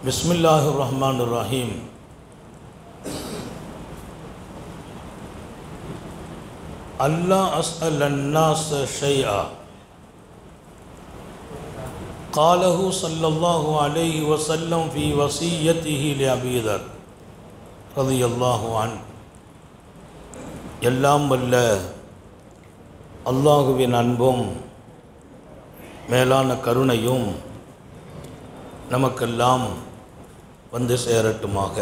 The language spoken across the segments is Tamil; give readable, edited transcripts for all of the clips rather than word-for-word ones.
बिस्मिल्लाहिर्रहमानिर्रहीम। अल्ला अस्अलन्नास शैआ क़ालहु सल्लल्लाहु अलैहि वसल्लम फ़ी वसीयतिही लिअबी दर रज़ियल्लाहु अन्हु। எல்லாம் வல்ல அல்லாஹுவின் அன்பும் மேலான கருணையும் நமக்கெல்லாம் வந்து சேரட்டுமாக.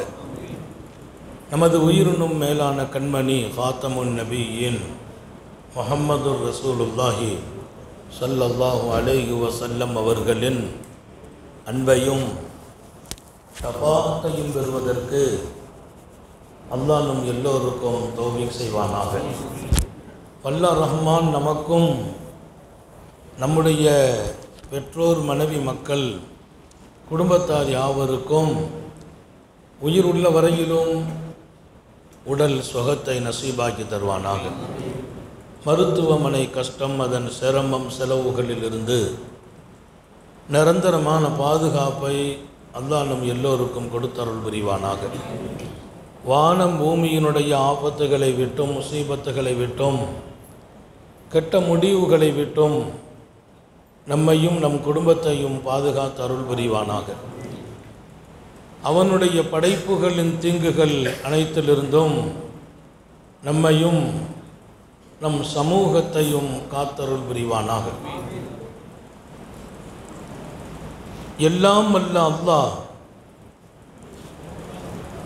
நமது உயிரினும் மேலான கண்மணி ஃபாத்தமுன் நபியின் முஹம்மதுர் ரசூலுல்லாஹி ஸல்லல்லாஹு அலைஹி வஸல்லம் அவர்களின் அன்பையும் ஷஃபாஅத்தையும் பெறுவதற்கு அல்லாஹ் நம் எல்லோருக்கும் தௌஃபீக் செய்வானாக. வல்லாஹ் ரஹ்மான் நமக்கும் நம்முடைய பெற்றோர், மனைவி, மக்கள், குடும்பத்தார் யாவருக்கும் உயிர் உள்ள வரையிலும் உடல் சுகத்தை நசீபாக்கி தருவானாக. மருத்துவமனை கஷ்டம், அதன் சிரமம், செலவுகளிலிருந்து நிரந்தரமான பாதுகாப்பை அல்லாஹ் நம் எல்லோருக்கும் கொடுத்தருள் புரிவானாக. வானம் பூமியினுடைய ஆபத்துகளை விட்டும், முசீபத்துகளை விட்டும், கெட்ட முடிவுகளை விட்டும் நம்மையும் நம் குடும்பத்தையும் பாதுகாத்து அருள் புரிவானாக. அவனுடைய படைப்புகளின் தீங்குகள் அனைத்திலிருந்தும் நம்மையும் நம் சமூகத்தையும் காத்தருள் புரிவானாக. எல்லாம் வல்ல அல்லாஹ்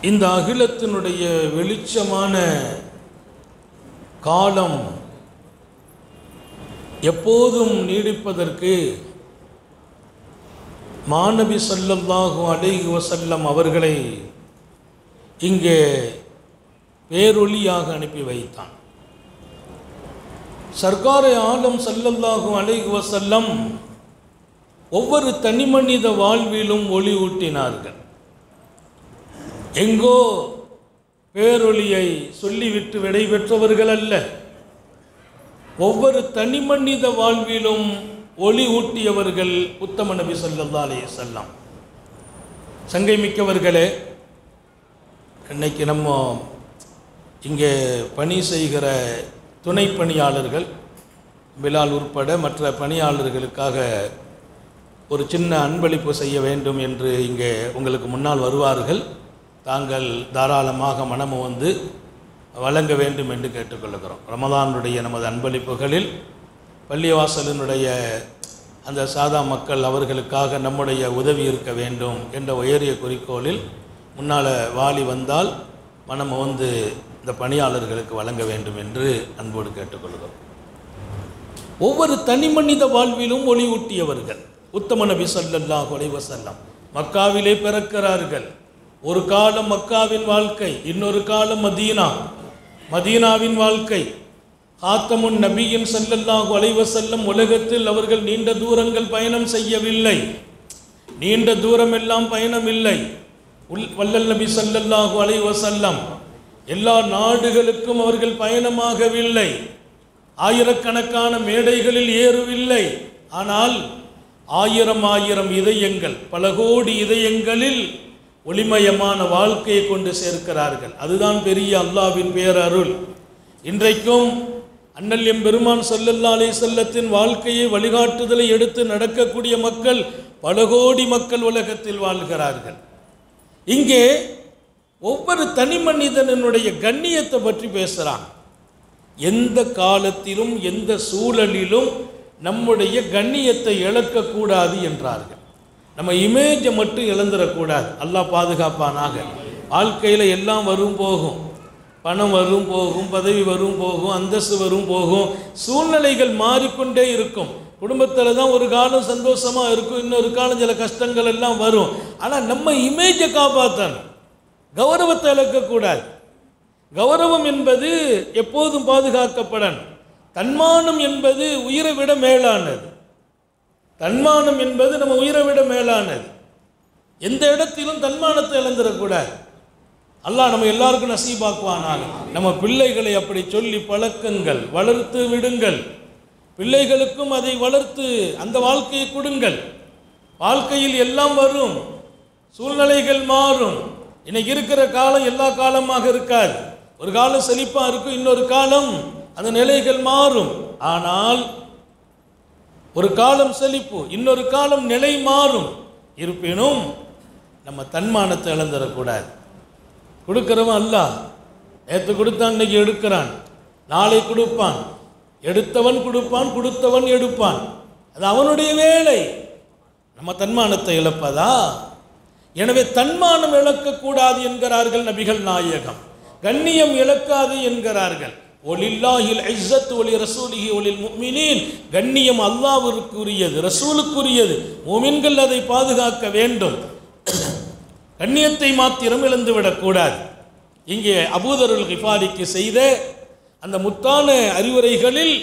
இந்த அகிலத்தினுடைய வெளிச்சமான காலம் எப்போதும் நீடிப்பதற்கு மாநபி ஸல்லல்லாஹு அலைஹி வஸல்லம் அவர்களை இங்கே பேரொளியாக அனுப்பி வைத்தான். சர்க்காரை ஆலம் ஸல்லல்லாஹு அலைஹி வஸல்லம் ஒவ்வொரு தனிமனித வாழ்விலும் ஒளி ஊட்டினார்கள். எங்கோ பேரொளியை சொல்லிவிட்டு விடைபெற்றவர்கள் அல்ல, ஒவ்வொரு தனிமனித வாழ்விலும் ஒளி ஊட்டியவர்கள் உத்தம நபி ஸல்லல்லாஹு அலைஹி வஸல்லம். சங்கை மிக்கவர்களே, இன்னைக்கு நம்ம இங்கே பணி செய்கிற துணை பணியாளர்கள் பிலால் உட்பட மற்ற பணியாளர்களுக்காக ஒரு சின்ன அன்பளிப்பு செய்ய வேண்டும் என்று இங்கே உங்களுக்கு முன்னால் வருவார்கள். தாங்கள் தாராளமாக மனமு வந்து வழங்க வேண்டும் என்று கேட்டுக்கொள்கிறோம். ரமதானுடைய நமது அன்பளிப்புகளில் பள்ளிவாசலினுடைய அந்த சாதா மக்கள் அவர்களுக்காக நம்முடைய உதவி இருக்க வேண்டும் என்ற உயரிய குறிக்கோளில் முன்னால் வாலி வந்தால் மனம் வந்து இந்த பணியாளர்களுக்கு வழங்க வேண்டும் என்று அன்போடு கேட்டுக்கொள்கிறோம். ஒவ்வொரு தனி மனித வாழ்விலும் ஒளி ஊட்டியவர்கள் உத்தம நபி ஸல்லல்லாஹு அலைஹி வஸல்லம். மக்காவிலே பிறக்கிறார்கள். ஒரு காலம் மக்காவின் வாழ்க்கை, இன்னொரு காலம் மதீனாவின் வாழ்க்கை. ஹாத்தமுன் நபியின் ஸல்லல்லாஹு அலைஹி வஸல்லம் உலகத்தில் அவர்கள் நீண்ட தூரங்கள் பயணம் செய்யவில்லை, நீண்ட தூரமெல்லாம் பயணம் இல்லை. வல்லல் நபி ஸல்லல்லாஹு அலைஹி வஸல்லம் எல்லா நாடுகளுக்கும் அவர்கள் பயணமாகவில்லை, ஆயிரக்கணக்கான மேடைகளில் ஏறவில்லை. ஆனால் ஆயிரம் இதயங்கள், பல கோடி இதயங்களில் ஒளிமயமான வாழ்க்கையை கொண்டு சேர்க்கிறார்கள். அதுதான் பெரிய அல்லாஹ்வின் பேரருள். இன்றைக்கும் அண்ணல் எம்பெருமான் ஸல்லல்லாஹு அலைஹி வஸல்லத்தின் வாழ்க்கையை, வழிகாட்டுதலை எடுத்து நடக்கக்கூடிய மக்கள், பல கோடி மக்கள் உலகத்தில் வாழ்கிறார்கள். இங்கே ஒவ்வொரு தனி மனிதனுடைய கண்ணியத்தை பற்றி பேசுகிறான். எந்த காலத்திலும் எந்த சூழலிலும் நம்முடைய கண்ணியத்தை இழக்கக்கூடாது என்றார்கள். நம்ம இமேஜை மட்டும் இழந்துடக்கூடாது. அல்லாஹ் பாதுகாப்பானாக. வாழ்க்கையில் எல்லாம் வரும் போகும், பணம் வரும் போகும், பதவி வரும் போகும், அந்தஸ்து வரும் போகும், சூழ்நிலைகள் மாறிக்கொண்டே இருக்கும். குடும்பத்தில் தான் ஒரு காலம் சந்தோஷமாக இருக்கும், இன்னொரு காலம் சில கஷ்டங்கள் எல்லாம் வரும். ஆனால் நம்ம இமேஜை காப்பாற்றணும், கௌரவத்தை இழக்கக்கூடாது. கௌரவம் என்பது எப்போதும் பாதுகாக்கப்படணும். தன்மானம் என்பது உயிரை விட மேலானது. தன்மானம் என்பது நம்ம உயிரை விட மேலானது. எந்த இடத்திலும் தன்மானத்தை இழந்துடக்கூடாது. அல்லாஹ் நம்ம எல்லாருக்கும் நசீபாக்குவானாக. நம்ம பிள்ளைகளை அப்படி சொல்லி பழக்கங்கள், வளர்த்து விடுங்கள். பிள்ளைகளுக்கும் அதை வளர்த்து அந்த வாழ்க்கையை கொடுங்கள். வாழ்க்கையில் எல்லாம் வரும், சூழ்நிலைகள் மாறும். இன்னைக்கு இருக்கிற காலம் எல்லா காலமாக இருக்காது. ஒரு காலம் செழிப்பா இருக்கும், இன்னொரு காலம் அந்த நிலைகள் மாறும். ஆனால் ஒரு காலம் செழிப்பு, இன்னொரு காலம் நிலை மாறும். இருப்பினும் நம்ம தன்மானத்தை இழந்துடக்கூடாது. கொடுக்கிறவன் அல்லாஹ். நேற்று கொடுத்தான், இன்னைக்கு எடுக்கிறான், நாளை கொடுப்பான். எடுத்தவன் கொடுப்பான், கொடுத்தவன் எடுப்பான். அது அவனுடைய வேலை. நம்ம தன்மானத்தை இழப்பதா? எனவே தன்மானம் இழக்கக்கூடாது என்கிறார்கள் நபிகள் நாயகம். கண்ணியம் இழக்காது என்கிறார்கள். ஒலில்லாஹில் இஸ்ஸத்து ஒலி ரசூலிஹி ஒலில் முஃமினீன். கண்ணியம் அல்லாஹ்வுக்குரியது, ரசூலுக்குரியது. முஃமின்கள் அதை பாதுகாக்க வேண்டும். கண்ணியத்தை மாத்திரம் இழந்துவிடக்கூடாது. இங்கே அபூதருல் கிஃபாரிக்கு செய்த அந்த முத்தான அறிவுரைகளில்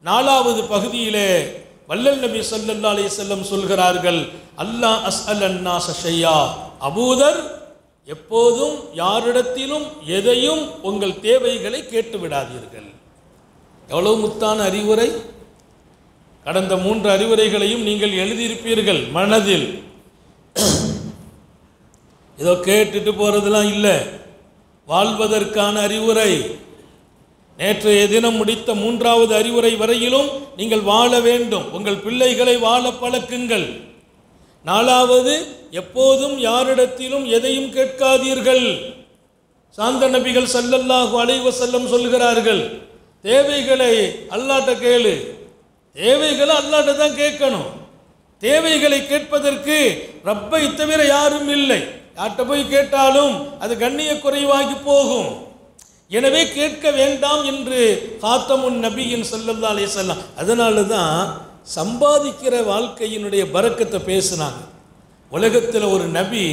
4வது பகுதியிலே வல்லல் நபி ஸல்லல்லாஹு அலைஹி வஸல்லம் சொல்கிறார்கள், அல்லாஹ் அஸ்அலன் நாஸ ஷையா. அபூதர், எப்போதும் யாரிடத்திலும் எதையும் உங்கள் தேவைகளை கேட்டு விடாதீர்கள். எவ்வளவு முத்தான அறிவுரை! கடந்த 3 அறிவுரைகளையும் நீங்கள் எழுதியிருப்பீர்கள் மனதில். ஏதோ கேட்டுட்டு போறதெல்லாம் இல்லை, வாழ்வதற்கான அறிவுரை. நேற்றைய தினம் முடித்த 3வது அறிவுரை வரையிலும் நீங்கள் வாழ வேண்டும். உங்கள் பிள்ளைகளை வாழ பழக்குங்கள். 4வது, எப்போதும் யாரிடத்திலும் எதையும் கேட்காதீர்கள். சாந்த நபிகள் ஸல்லல்லாஹு அலைஹி வஸல்லம் சொல்கிறார்கள், தேவைகளை அல்லாஹ்ட்ட கேளு. தேவைகளை அல்லாஹ்ட்ட தான் கேட்கணும். தேவைகளை கேட்பதற்கு ரப்பை தவிர யாரும் இல்லை. யார்கிட்ட போய் கேட்டாலும் அது கண்ணிய குறைவாகி போகும். எனவே கேட்க வேண்டாம் என்று காத்தமுன் நபியின் ஸல்லல்லாஹு அலைஹி வஸல்லம். அதனால தான் சம்பாதிக்கிற வாழ்க்கையினுடைய பரக்கத்தை பேசினாங்க. உலகத்தில் ஒரு நபி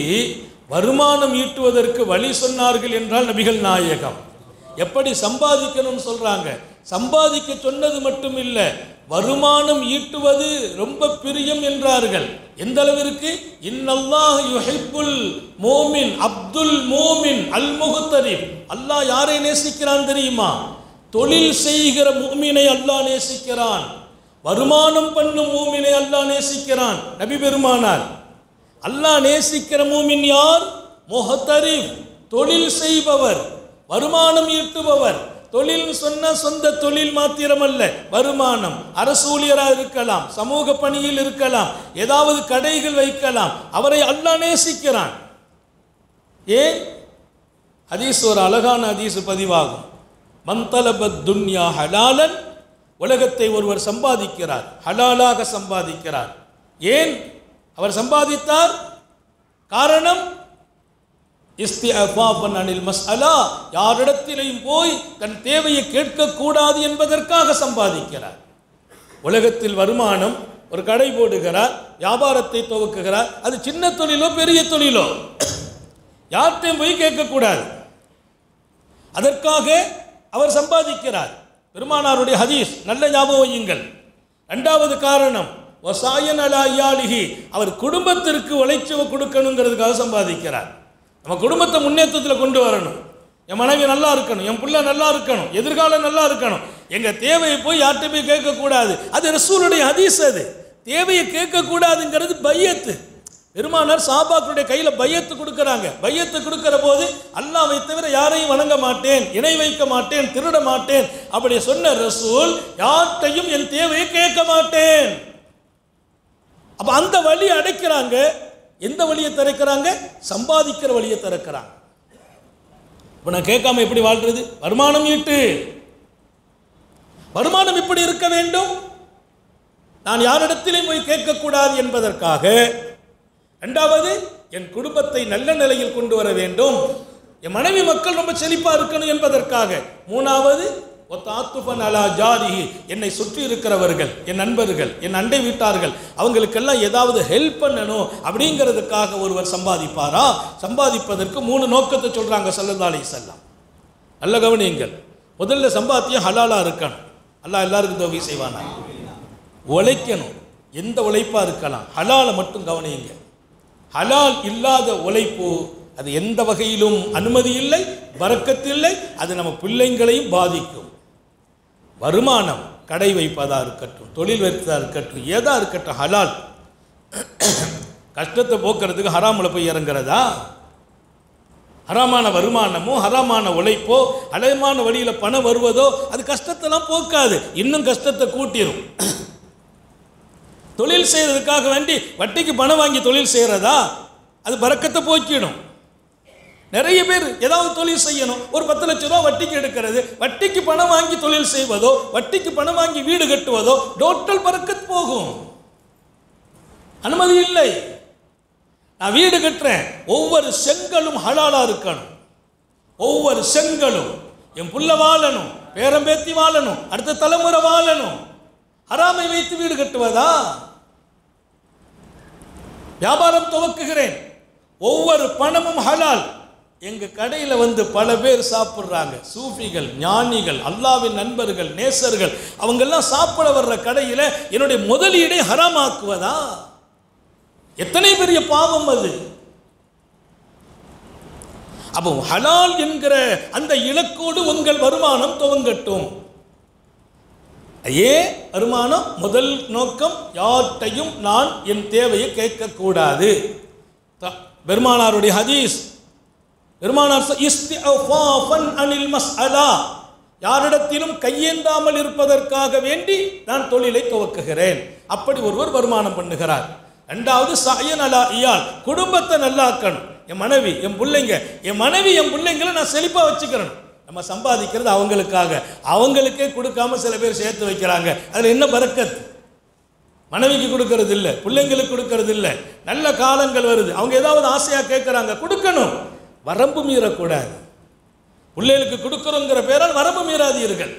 வருமானம் ஈட்டுவதற்கு வழி சொன்னார்கள் என்றால் நபிகள் நாயகம். எப்படி சம்பாதிக்கணும்னு சொல்றாங்க. சம்பாதிக்க சொன்னது மட்டும் இல்லை, வருமானம் ஈட்டுவது ரொம்ப பிரியம் என்றார்கள். எந்த அளவிற்கு? இன்னல்லாஹ் யுஹிப்புல் மோமின் அப்துல் மோமின் அல் முஹ்தரிப். அல்லாஹ் யாரை நேசிக்கிறான் தெரியுமா? தொழில் செய்கிற முஃமினை அல்லாஹ் நேசிக்கிறான். வருமானம் பண்ணும் மூமினை அல்லாஹ் நேசிக்கிறான். நபி பெருமானார், அல்லாஹ் நேசிக்கிற மூமின் யார்? முஹ்தரிப், தொழில் செய்பவர், வருமானம் ஈட்டுபவர். தொழில் சொன்ன சொந்த தொழில் மாத்திரமல்ல, வருமானம். அரசு ஊழியராக இருக்கலாம், சமூக பணியில் இருக்கலாம், ஏதாவது கடைகள் வைக்கலாம். அவரை அல்லாஹ் நேசிக்கிறான். ஏன்? ஹதீஸ், ஒரு அழகான ஹதீஸ் பதிவாகும். மன்தலபத் துன்யா ஹலாலன். உலகத்தை ஒருவர் சம்பாதிக்கிறார், ஹலாலாக சம்பாதிக்கிறார். ஏன் அவர் சம்பாதித்தார்? காரணம், இஸ்திஅஃபாஃபன் அனில் மஸ்அலா. யாரிடத்திலையும் போய் தன் தேவையை கேட்கக்கூடாது என்பதற்காக சம்பாதிக்கிறார். உலகத்தில் வருமானம், ஒரு கடை போடுகிறார், வியாபாரத்தை துவக்குகிறார். அது சின்ன தொழிலோ பெரிய தொழிலோ, யார்கிட்டையும் போய் கேட்கக்கூடாது. அதற்காக அவர் சம்பாதிக்கிறார். பெருமானாருடைய ஹதீஸ் நல்ல ஞாபகம் வையுங்கள். 2வது காரணம், வசாயன் அலா யாலிஹி. அவர் குடும்பத்திற்கு உழைச்சி கொடுக்கணுங்கிறதுக்காக சம்பாதிக்கிறார். நம்ம குடும்பத்தை முன்னேற்றத்தில் கொண்டு வரணும். என் மனைவி நல்லா இருக்கணும், என் பிள்ளை நல்லா இருக்கணும், எதிர்காலம் நல்லா இருக்கணும். எங்கள் தேவையை போய் யார்கிட்ட போய் கேட்கக்கூடாது. அது ரசூலுடைய ஹதீஸ். அது தேவையை கேட்கக்கூடாதுங்கிறது பையத்து. பெருமானார் சஹாபாக்களுடைய கையில் பையத்து கொடுக்குறாங்க. பையத்து கொடுக்கிற போது அல்லாஹ்வை தவிர யாரையும் வணங்க மாட்டேன், இணை வைக்க மாட்டேன், திருட மாட்டேன் அப்படி சொன்ன ரசூல், யார்கிட்டையும் என் தேவையை கேட்க மாட்டேன். அப்ப அந்த வழியை அடைக்கிறாங்க. எந்த வழியை திறக்கிறாங்க? சம்பாதிக்கிற வழியை திறக்கிறாங்க. இப்ப நான் கேட்காம எப்படி வாழ்றது? வருமானம் ஈட்டு. வருமானம் இப்படி இருக்க வேண்டும். நான் யாரிடத்திலையும் போய் கேட்கக்கூடாது என்பதற்காக. 2வது, என் குடும்பத்தை நல்ல நிலையில் கொண்டு வர வேண்டும். என் மனைவி மக்கள் ரொம்ப செழிப்பா இருக்கணும் என்பதற்காக. 3வது, ஒத்தாத்துஃபன் அலா ஜாரிஹி. என்னை சுற்றி இருக்கிறவர்கள், என் நண்பர்கள், என் அண்டை வீட்டார்கள், அவங்களுக்கெல்லாம் ஏதாவது ஹெல்ப் பண்ணணும் அப்படிங்கிறதுக்காக ஒருவர் சம்பாதிப்பாரா? சம்பாதிப்பதற்கு 3 நோக்கத்தை சொல்றாங்க ஸல்லல்லாஹு அலைஹி வஸல்லம். நல்ல கவனியுங்கள். முதல்ல சம்பாத்தியம் ஹலாலா இருக்கணும். அல்லாஹ் எல்லாருக்கும் தௌஃபீக் செய்வானா. உழைக்கணும், எந்த உழைப்பா இருக்கலாம், ஹலாலை மட்டும் கவனியுங்க. ஹலால் இல்லாத உழைப்பு அது எந்த வகையிலும் அனுமதி இல்லை, பரக்கத்தில்லை. அது நம்ம பிள்ளைங்களையும் பாதிக்கும். வருமானம், கடை வைப்பதா இருக்கட்டும், தொழில் வைப்பதா இருக்கட்டும், ஏதா இருக்கட்டும், ஹலால். கஷ்டத்தை போக்குறதுக்கு ஹராமில் போய் இறங்குறதா? ஹராமான வருமானமோ ஹராமான உழைப்போ ஹராமான வழியில் பணம் வருவதோ அது கஷ்டத்தெல்லாம் போக்காது, இன்னும் கஷ்டத்தை கூட்டிடும். தொழில் செய்யறதுக்காக வேண்டி வட்டிக்கு பணம் வாங்கி தொழில் செய்யறதா அது பரக்கத்தை போக்கிடும். நிறைய பேர் ஏதாவது தொழில் செய்யணும், ஒரு 10 லட்சம் ரூபா வட்டிக்கு எடுக்கிறது, வட்டிக்கு பணம் வாங்கி தொழில் செய்வதோ வட்டிக்கு பணம் வாங்கி வீடு கட்டுவதோ டோட்டல் பரக்கத் போகும். அனுமதி இல்லை. நான் வீடு கட்டுறேன், ஒவ்வொரு செங்கலும் ஹலாலா இருக்கணும். ஒவ்வொரு செங்கலும் என் புள்ள வாழணும், பேரம்பேத்தி வாழணும், அடுத்த தலைமுறை வாழணும். ஹராமை வைத்து வீடு கட்டுவதா? வியாபாரம் துவக்குகிறேன், ஒவ்வொரு பணமும் ஹலால். எங்க கடையில் வந்து பல பேர் சாப்பிட்றாங்க, சூஃபிகள், ஞானிகள், அல்லாவின் நண்பர்கள், நேசர்கள், அவங்கெல்லாம் சாப்பிட வர்ற கடையில் என்னுடைய முதலீடை ஹராமாக்குவதா? எத்தனை பெரிய பாவம் அது. அப்போ ஹலால் என்கிற அந்த இலக்கோடு உங்கள் வருமானம் துவங்கட்டும். ஏன் வருமானம்? முதல் நோக்கம் யார்ட்டையும் நான் என் தேவையை கேட்கக்கூடாது. பெருமானாருடைய ஹதீஸ், பெருமானார் இஸ்திஃபாஃபன் அனில் மஸ்அலா, யாரிடத்திலும் கையேந்தாமல் இருப்பதற்காக வேண்டி நான் தொழிலை துவக்குகிறேன். அப்படி ஒருவர் வருமானம் பண்ணுகிறார். ரெண்டாவது சயன் அலா இயால், குடும்பத்தை நல்லாக்கணும். என் மனைவி என் பிள்ளைங்க, என் மனைவி என் பிள்ளைங்களை நான் செழிப்பாக வச்சுக்கிறேன். நம்ம சம்பாதிக்கிறது அவங்களுக்காக, அவங்களுக்கே கொடுக்காம சில பேர் சேர்த்து வைக்கிறாங்க. அதில் என்ன பரக்கத்? மனைவிக்கு கொடுக்கறது இல்லை, பிள்ளைங்களுக்கு கொடுக்கறது இல்லை. நல்ல காலங்கள் வருது, அவங்க ஏதாவது ஆசையாக கேட்குறாங்க, கொடுக்கணும். வரம்பு மீறக்கூடாது. பிள்ளைகளுக்கு கொடுக்குறோங்கிற பேரால் வரம்பு மீறாதீர்கள்.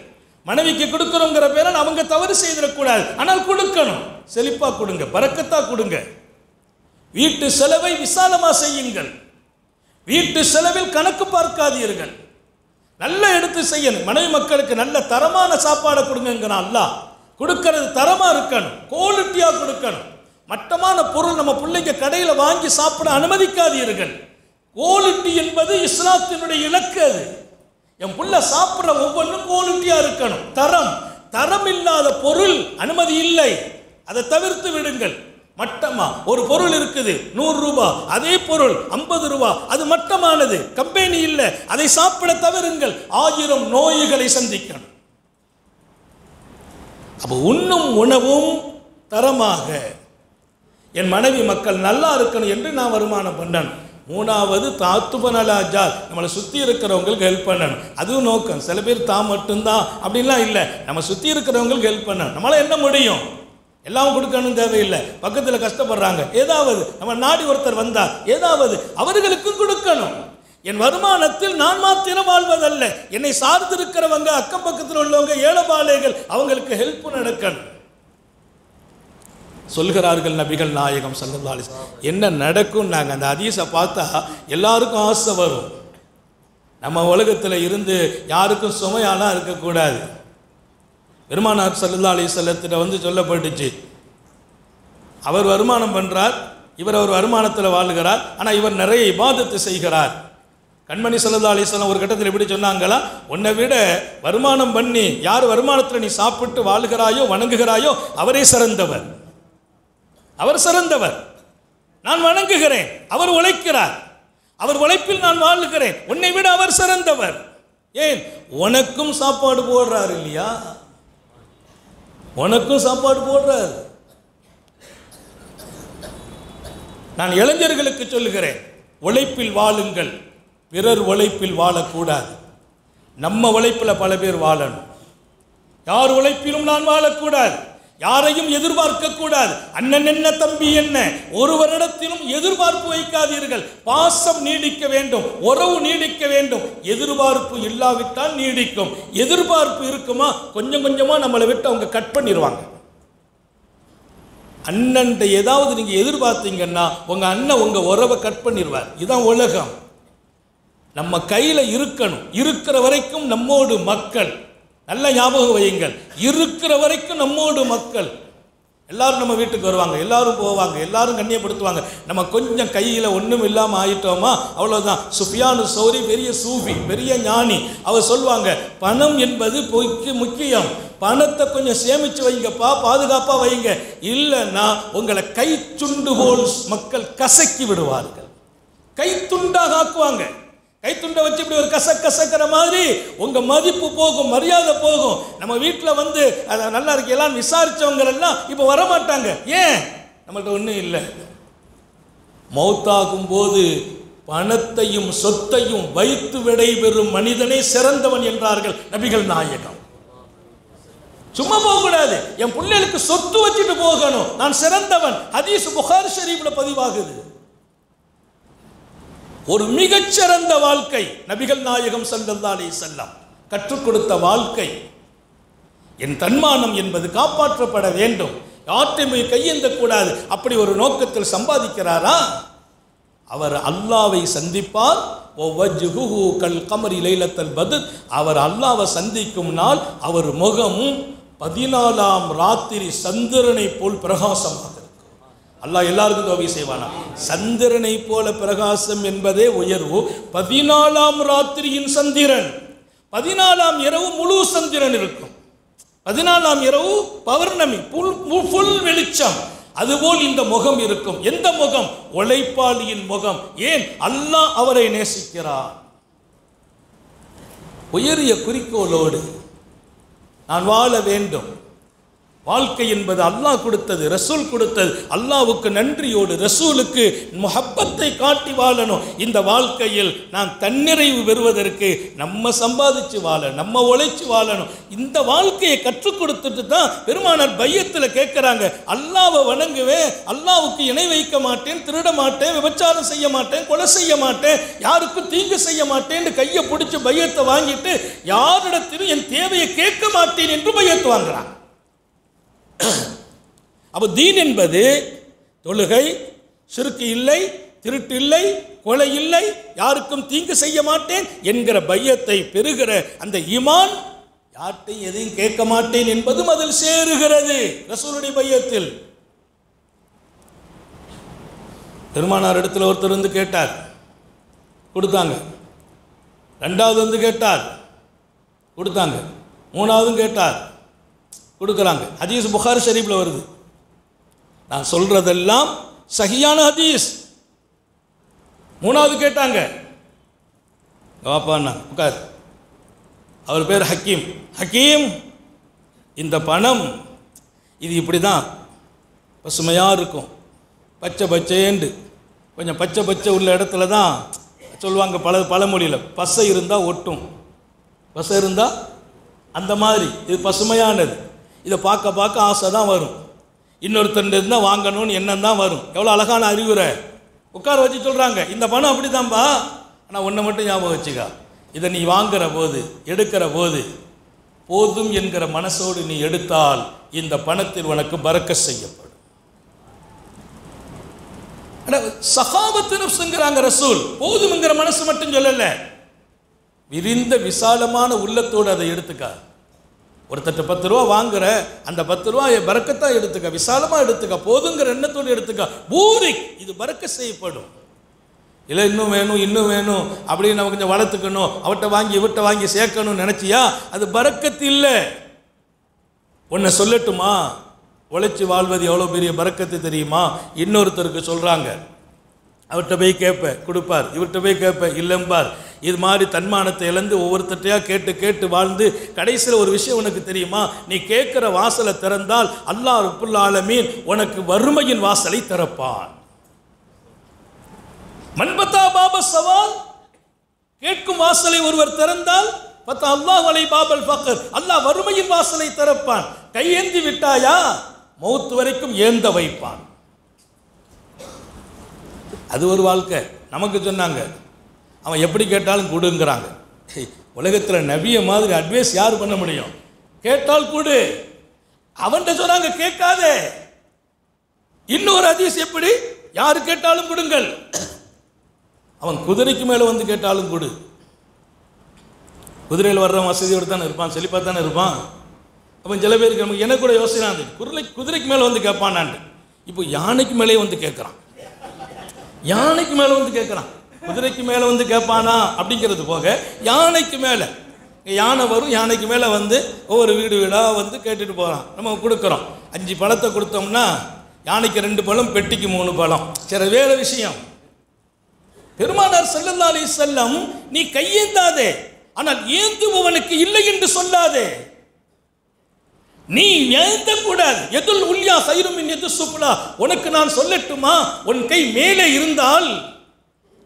மனைவிக்கு கொடுக்குறோங்கிற பேரால் அவங்க தவறு செய்திடக்கூடாது. ஆனால் கொடுக்கணும், செழிப்பா கொடுங்க, பரக்கத்தா கொடுங்க. வீட்டு செலவை விசாலமா செய்யுங்கள். வீட்டு செலவில் கணக்கு பார்க்காதீர்கள். நல்லா எடுத்து செய்யணும். மனைவி மக்களுக்கு நல்ல தரமான சாப்பாடை கொடுங்க. அல்லாஹ் கொடுக்கிறது தரமா இருக்கணும், குவாலிட்டியா கொடுக்கணும். மட்டமான பொருள் நம்ம பிள்ளைங்க கடையில் வாங்கி சாப்பிட அனுமதிக்காதீர்கள். குவாலிட்டி என்பது இஸ்லாத்தினுடைய இலக்கு. அது என் புள்ள சாப்பிட்ற ஒவ்வொன்றும் குவாலிட்டியா இருக்கணும். தரம் இல்லாத பொருள் அனுமதி இல்லை, அதை தவிர்த்து விடுங்கள். மட்டமா ஒரு பொருள் இருக்குது 100 ரூபாய், அதே பொருள் 50 ரூபாய், அது மட்டமானது, கம்பெனி இல்லை, அதை சாப்பிட தவிருங்கள். 1000 நோய்களை சந்திக்கணும். அப்போ உண்ணும் உணவும் தரமாக, என் மனைவி மக்கள் நல்லா இருக்கணும் என்று நான் வருமானம் பண்ணணும். மூணாவது தாத்துபனலாஜா, நம்மளை சுற்றி இருக்கிறவங்களுக்கு ஹெல்ப் பண்ணணும். அதுவும் நோக்கம். சில பேர் தான் மட்டும்தான் அப்படின்லாம் இல்லை, நம்ம சுற்றி இருக்கிறவங்களுக்கு ஹெல்ப் பண்ணணும். நம்மளால் என்ன முடியும்? எல்லாம் கொடுக்கணும் தேவையில்லை. பக்கத்தில் கஷ்டப்படுறாங்க, ஏதாவது நம்ம நாடி ஒருத்தர் வந்தால் ஏதாவது அவர்களுக்கும் கொடுக்கணும். என் வருமானத்தில் நான் மாத்திரம் வாழ்வதல்ல, என்னை சார்ந்து இருக்கிறவங்க, அக்கம் பக்கத்தில் உள்ளவங்க, ஏழைபாளைகள், அவங்களுக்கு ஹெல்ப் நடக்கணும். சொல்கிறார்கள் நபிகள் நாயகம் ஸல்லல்லாஹு அலைஹி வஸல்லம். என்ன நடக்கும்? நாங்கள் அந்த ஹதீஸை பார்த்தா எல்லாருக்கும் ஆசை வரும். நம்ம உலகத்தில் இருந்து யாருக்கும் சுமையாலாம் இருக்கக்கூடாது. பெருமானார் ஸல்லல்லாஹு அலைஹி வஸல்லத்திட்ட வந்து சொல்லப்பட்டுச்சு, அவர் வருமானம் பண்ணுறார், இவர் அவர் வருமானத்தில் வாழ்கிறார், ஆனால் இவர் நிறைய இபாதத்து செய்கிறார். கண்மணி ஸல்லல்லாஹு அலைஹி வஸல்லம் ஒரு கட்டத்தில் எப்படி சொன்னாங்களா, உன்னை விட வருமானம் பண்ணி யார் வருமானத்தில் நீ சாப்பிட்டு வாழ்கிறாயோ வணங்குகிறாயோ அவரே சிறந்தவர். அவர் சிறந்தவர். நான் வணங்குகிறேன், அவர் உழைக்கிறார், அவர் உழைப்பில் நான் வாழுகிறேன், உன்னை விட அவர் சிறந்தவர். ஏன்? உனக்கும் சாப்பாடு போடுறார் இல்லையா? உனக்கும் சாப்பாடு போடுறார். நான் இளைஞர்களுக்கு சொல்லுகிறேன், உழைப்பில் வாழுங்கள், பிறர் உழைப்பில் வாழக்கூடாது. நம்ம உழைப்பில் பல பேர் வாழணும். யார் உழைப்பிலும் நான் வாழக்கூடாது, யாரையும் எதிர்பார்க்க கூடாது. அண்ணன் என்ன தம்பி என்ன, ஒருவரிடத்திலும் எதிர்பார்ப்பு வைக்காதீர்கள். பாசம் நீடிக்க வேண்டும், உறவு நீடிக்க வேண்டும். எதிர்பார்ப்பு இல்லாவிட்டால் நீடிக்கும். எதிர்பார்ப்பு இருக்குமா, கொஞ்சம் கொஞ்சமா நம்மளை விட்டு அவங்க கட் பண்ணிடுவாங்க. அண்ணன் ஏதாவது நீங்க எதிர்பார்த்தீங்கன்னா உங்க அண்ணன் உங்க உறவை கட் பண்ணிடுவார். இதுதான் உலகம். நம்ம கையில இருக்கணும். இருக்கிற வரைக்கும் நம்மோடு மக்கள். நல்ல ஞாபகம் வையுங்கள், இருக்கிற வரைக்கும் நம்மோடு மக்கள். எல்லாரும் நம்ம வீட்டுக்கு வருவாங்க, எல்லாரும் போவாங்க, எல்லாரும் கண்ணியப்படுத்துவாங்க. நம்ம கொஞ்சம் கையில் ஒன்றும் இல்லாமல் ஆயிட்டோமா அவ்வளோதான். சுஃபியானு சௌரி பெரிய சூஃபி, பெரிய ஞானி, அவர் சொல்லுவாங்க, பணம் என்பது முக்கியம், பணத்தை கொஞ்சம் சேமிச்சு வைங்கப்பா, பாதுகாப்பா வைங்க, இல்லைன்னா உங்களை கை துண்டு போல் மக்கள் கசக்கி விடுவார்கள், கை துண்டாக ஆக்குவாங்க. கைத்துண்டை வச்சு இப்படி ஒரு கசக்கிற மாதிரி உங்க மதிப்பு போகும், மரியாதை போகும். நம்ம வீட்டில் வந்து அதை நல்லா இருக்கலாம் விசாரிச்சவங்க எல்லாம் இப்போ வரமாட்டாங்க. ஏன்? நம்மள்ட்ட ஒன்றும் இல்லை. மௌத்தாகும் போது பணத்தையும் சொத்தையும் வைத்து விடைபெறும் மனிதனே சிறந்தவன் என்றார்கள் நபிகள் நாயகம். சும்மா போகக்கூடாது, என் பிள்ளைகளுக்கு சொத்து வச்சுட்டு போகணும், நான் சிறந்தவன். ஹதீஸ் புகாரி ஷரீஃப்ல பதிவாகுது. ஒரு மிகச்சிறந்த வாழ்க்கை நபிகள் நாயகம் ஸல்லல்லாஹு அலைஹி வஸல்லம் கற்றுக் கொடுத்த வாழ்க்கை. என் தன்மானம் என்பது காப்பாற்றப்பட வேண்டும், யார்ட்டையும் கையேந்த கூடாது. அப்படி ஒரு நோக்கத்தில் சம்பாதிக்கிறாரா, அவர் அல்லாவை சந்திப்பார். கல் கமரி லைலத்தல் பத்ர், அவர் அல்லாவை சந்திக்கும் நாள் அவர் முகமும் 14ஆம் ராத்திரி சந்திரனை போல் பிரகாசமாக இருக்கும். அல்லாஹ் எல்லாருக்கும் தௌபி செய்வானா. சந்திரனை போல பிரகாசம் என்பதே உயர்வு. 14ஆம் ராத்திரியின் சந்திரன், 14ஆம் இரவு முழு சந்திரன் இருக்கும். 14ஆம் இரவு பௌர்ணமி, புல் வெளிச்சம். அதுபோல் இந்த முகம் இருக்கும். எந்த முகம்? உழைப்பாளியின் முகம். ஏன்? அல்லாஹ் அவரை நேசிக்கிறார். உயரிய குறிக்கோளோடு நான் வாழ வேண்டும். வாழ்க்கை என்பது அல்லாஹ் கொடுத்தது, ரசூல் கொடுத்தது. அல்லாஹ்வுக்கு நன்றியோடு ரசூலுக்கு முஹப்பத்தை காட்டி வாழணும். இந்த வாழ்க்கையில் நான் தன்னிறைவு பெறுவதற்கு நம்ம சம்பாதிச்சு வாழ, நம்ம உழைச்சு வாழணும். இந்த வாழ்க்கையை கற்றுக் கொடுத்துட்டு தான் பெருமானார் பையத்தில் கேட்குறாங்க, அல்லாஹ்வை வணங்குவேன், அல்லாஹ்வுக்கு இணை வைக்க மாட்டேன், திருட மாட்டேன், விபச்சாரம் செய்ய மாட்டேன், கொலை செய்ய மாட்டேன், யாருக்கும் தீங்கு செய்ய மாட்டேன் கையை பிடிச்சி பையத்தை வாங்கிட்டு யாரிடத்திலும் என் தேவையை கேட்க மாட்டேன் என்று பையத்து வாங்குறான். அப்போ தீன் என்பது தொழுகை, ஷிர்க் இல்லை, திருட்டு இல்லை, கொலை இல்லை, யாருக்கும் தீங்கு செய்ய மாட்டேன் என்கிற பையத்தை பெறுகிற அந்த ஈமான், யார்ட்டையும் எதையும் கேட்க மாட்டேன் என்பதும் அதில் சேருகிறது ரசூலுடைய பையத்தில். பெருமானார் இடத்துல ஒருத்தர் வந்து கேட்டார், கொடுத்தாங்க. ரெண்டாவது வந்து கேட்டார், கொடுத்தாங்க. மூணாவதும் கேட்டார், கொடுக்குறாங்க. ஹதீஸ் புகாரி ஷரீஃப்ல வருது. நான் சொல்றதெல்லாம் சஹியான ஹதீஸ். மூணாவது கேட்டாங்க, வாப்பாண்ணா உட்கார். அவர் பேர் ஹக்கீம். ஹக்கீம், இந்த பணம் இது இப்படி தான் பசுமையாக இருக்கும், பச்சை பச்சையேண்டு. கொஞ்சம் பச்சை பச்சை உள்ள இடத்துல தான் சொல்லுவாங்க பழமொழியில், பசை இருந்தால் ஒட்டும், பசை இருந்தால் அந்த மாதிரி. இது பசுமையானது. இதை பார்க்க பார்க்க ஆசை தான் வரும். இன்னொருத்தர் இருந்தால் வாங்கணும்னு எண்ணம் தான் வரும். எவ்வளோ அழகான அறிவுரை. உட்கார வச்சு சொல்கிறாங்க, இந்த பணம் அப்படி தான்ப்பா, ஆனால் ஒன்றை மட்டும் ஞாபகம் வச்சுக்கா, இதை நீ வாங்குற போது, எடுக்கிற போது போதும் என்கிற மனசோடு நீ எடுத்தால் இந்த பணத்தில் உனக்கு பரக்கத் செய்யப்படும். சஹாபத்து நஃப்ஸ்ங்கறாங்க ரசூல். போதும்ங்கிற மனசு மட்டும் சொல்லல, விரிந்த விசாலமான உள்ளத்தோடு அதை எடுத்துக்க. ஒருத்தட்ட 10 ரூபா வாங்குற, அந்த 10 ரூபா பரக்கத்தா எடுத்துக்க, விசாலமா எடுத்துக்க, போதுங்கிற எண்ணத்தோடு எடுத்துக்க. பூரிக், இது பரக்கத் செய்யப்படும். இல்லை இன்னும் வேணும் இன்னும் வேணும் அப்படின்னு நம்ம கொஞ்சம் வளர்த்துக்கணும், அவட்ட வாங்கி இவட்ட வாங்கி சேர்க்கணும்னு நினச்சியா, அது பரக்கத்து இல்லை. ஒன்றை சொல்லட்டுமா, உழைச்சி வாழ்வது எவ்வளோ பெரிய பரக்கத்து தெரியுமா? இன்னொருத்தருக்கு சொல்கிறாங்க, அவர்கிட்ட போய் கேட்பேன் கொடுப்பார், இவர்கிட்ட போய் கேட்பேன் இல்லைம்பார். இது மாதிரி தன்மானத்தை இழந்து ஒவ்வொருத்தட்டையாக கேட்டு கேட்டு வாழ்ந்து கடைசியில் ஒரு விஷயம் உனக்கு தெரியுமா, நீ கேட்குற வாசலை திறந்தால் அல்லாஹ் ரப்புல் ஆலமீன் உனக்கு வறுமையின் வாசலை திறப்பான். மன்பத்தா பாப சவால், கேட்கும் வாசலை ஒருவர் திறந்தால் பத்தா அல்லாஹ் அலை பாபல் ஃபக்ர், அல்லாஹ் வறுமையின் வாசலை திறப்பான். கையேந்தி விட்டாயா மௌத் வரைக்கும் ஏந்த வைப்பான். அது ஒரு வாழ்க்கை. நமக்கு சொன்னாங்க, அவன் எப்படி கேட்டாலும் கொடுங்கிறாங்க. உலகத்தில் நபிய மாதிரி அட்வைஸ் யார் பண்ண முடியும்? கேட்டால் கொடு. அவன்கிட்ட சொன்னாங்க கேட்காதே. இன்னொரு ஹதீஸ் எப்படி, யாரு கேட்டாலும் கொடுங்கள். அவன் குதிரைக்கு மேலே வந்து கேட்டாலும் கொடு. குதிரையில் வர்றவன் வசதியோடு தானே இருப்பான், செழிப்பாக தானே இருப்பான். அப்போ சில பேருக்கு நமக்கு எனக்கு கூட யோசனை அது, குதிரைக்கு மேலே வந்து கேட்பானான்ட்டு. இப்போ யானைக்கு மேலே வந்து கேட்குறான், யானைக்கு மேலே வந்து கேட்குறான். குதிரைக்கு மேலே வந்து கேட்பானா அப்படிங்கிறது போக யானைக்கு மேலே. யானை வரும், யானைக்கு மேலே வந்து ஒவ்வொரு வீடு வீடாக வந்து கேட்டுட்டு போகிறான். நம்ம கொடுக்குறோம். 5 பழத்தை கொடுத்தோம்னா யானைக்கு 2 பழம், பெட்டிக்கு 3 பழம். சரி, வேறு விஷயம். பெருமானார் ஸல்லல்லாஹு அலைஹி வஸல்லம், நீ கையேந்தாதே, ஆனால் ஏந்துபவனுக்கு இல்லை என்று சொல்லாதே. நீ ஏந்த கூடாது. எதுல் உல்யா கைரும் மின் யது சுஃப்லா. உனக்கு நான் சொல்லட்டுமா, உன் கை மேலே இருந்தால்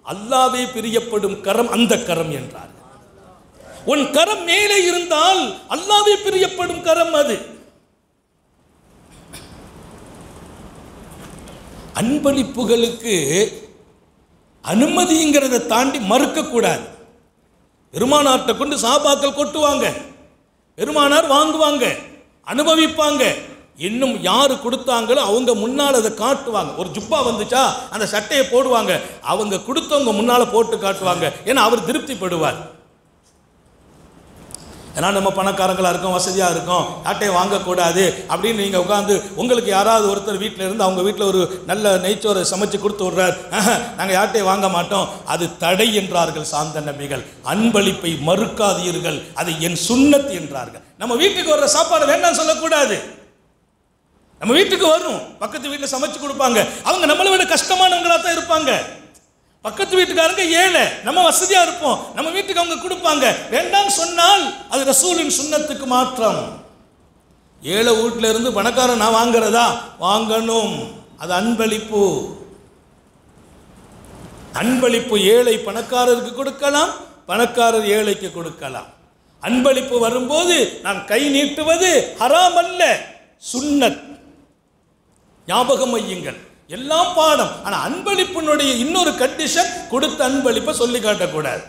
அல்லாஹ்வே பிரியப்படும் கரம் அந்த கரம் என்றார். உன் கரம் மேலே இருந்தால் அல்லாஹ்வே பிரியப்படும் கரம் அது. அன்பளிப்புகளுக்கு அனுமதிங்கிறத தாண்டி மறுக்க கூடாது. பெருமானார்ட்ட கொண்டு சஹாபாக்கள் கொட்டுவாங்க, பெருமானார் வாங்குவாங்க, அனுபவிப்பாங்க. இன்னும் யாரு கொடுத்தாங்களோ அவங்க முன்னால் அதை காட்டுவாங்க. ஒரு ஜுப்பா வந்துச்சா அந்த சட்டையை போடுவாங்க, அவங்க கொடுத்தவங்க முன்னால் போட்டு காட்டுவாங்க. ஏன்னா அவர் திருப்திப்படுவார். ஏன்னா நம்ம பணக்காரங்களாக இருக்கோம், வசதியாக இருக்கோம், யாட்டையும் வாங்கக்கூடாது அப்படின்னு நீங்கள் உட்காந்து உங்களுக்கு யாராவது ஒருத்தர் வீட்டில் இருந்து அவங்க வீட்டில் ஒரு நல்ல நெய்ச்சோரை சமைச்சு கொடுத்து விட்றார், நாங்கள் யாட்டையும் வாங்க மாட்டோம், அது தடை என்றார்கள் சாந்த நபிகள். அன்பளிப்பை மறுக்காதீர்கள், அது என் சுன்னத் என்றார்கள். நம்ம வீட்டுக்கு வர்ற சாப்பாடு வேண்டாம் சொல்லக்கூடாது. நம்ம வீட்டுக்கு வரும், பக்கத்து வீட்டில் சமைச்சு கொடுப்பாங்க, அவங்க நம்மளை விட கஷ்டமானவங்களாக தான் இருப்பாங்க. பக்கத்து வீட்டுக்காரங்க ஏழை, நம்ம வசதியாக இருப்போம், நம்ம வீட்டுக்கு அவங்க கொடுப்பாங்க. வேண்டாம் சொன்னால் அது ரசூலின் சுன்னத்துக்கு மாற்றம். ஏழை வீட்டில் இருந்து பணக்காரன் நான் வாங்குறதா? வாங்கணும், அது அன்பளிப்பு. அன்பளிப்பு ஏழை பணக்காரருக்கு கொடுக்கலாம், பணக்காரர் ஏழைக்கு கொடுக்கலாம். அன்பளிப்பு வரும்போது நான் கை நீட்டுவது ஹராம் அல்ல, சுன்னத். ஞாபகம் வையுங்கள், எல்லாம் பாடம். ஆனால் அன்பளிப்பினுடைய இன்னொரு கண்டிஷன், கொடுத்த அன்பளிப்பை சொல்லி காட்டக்கூடாது.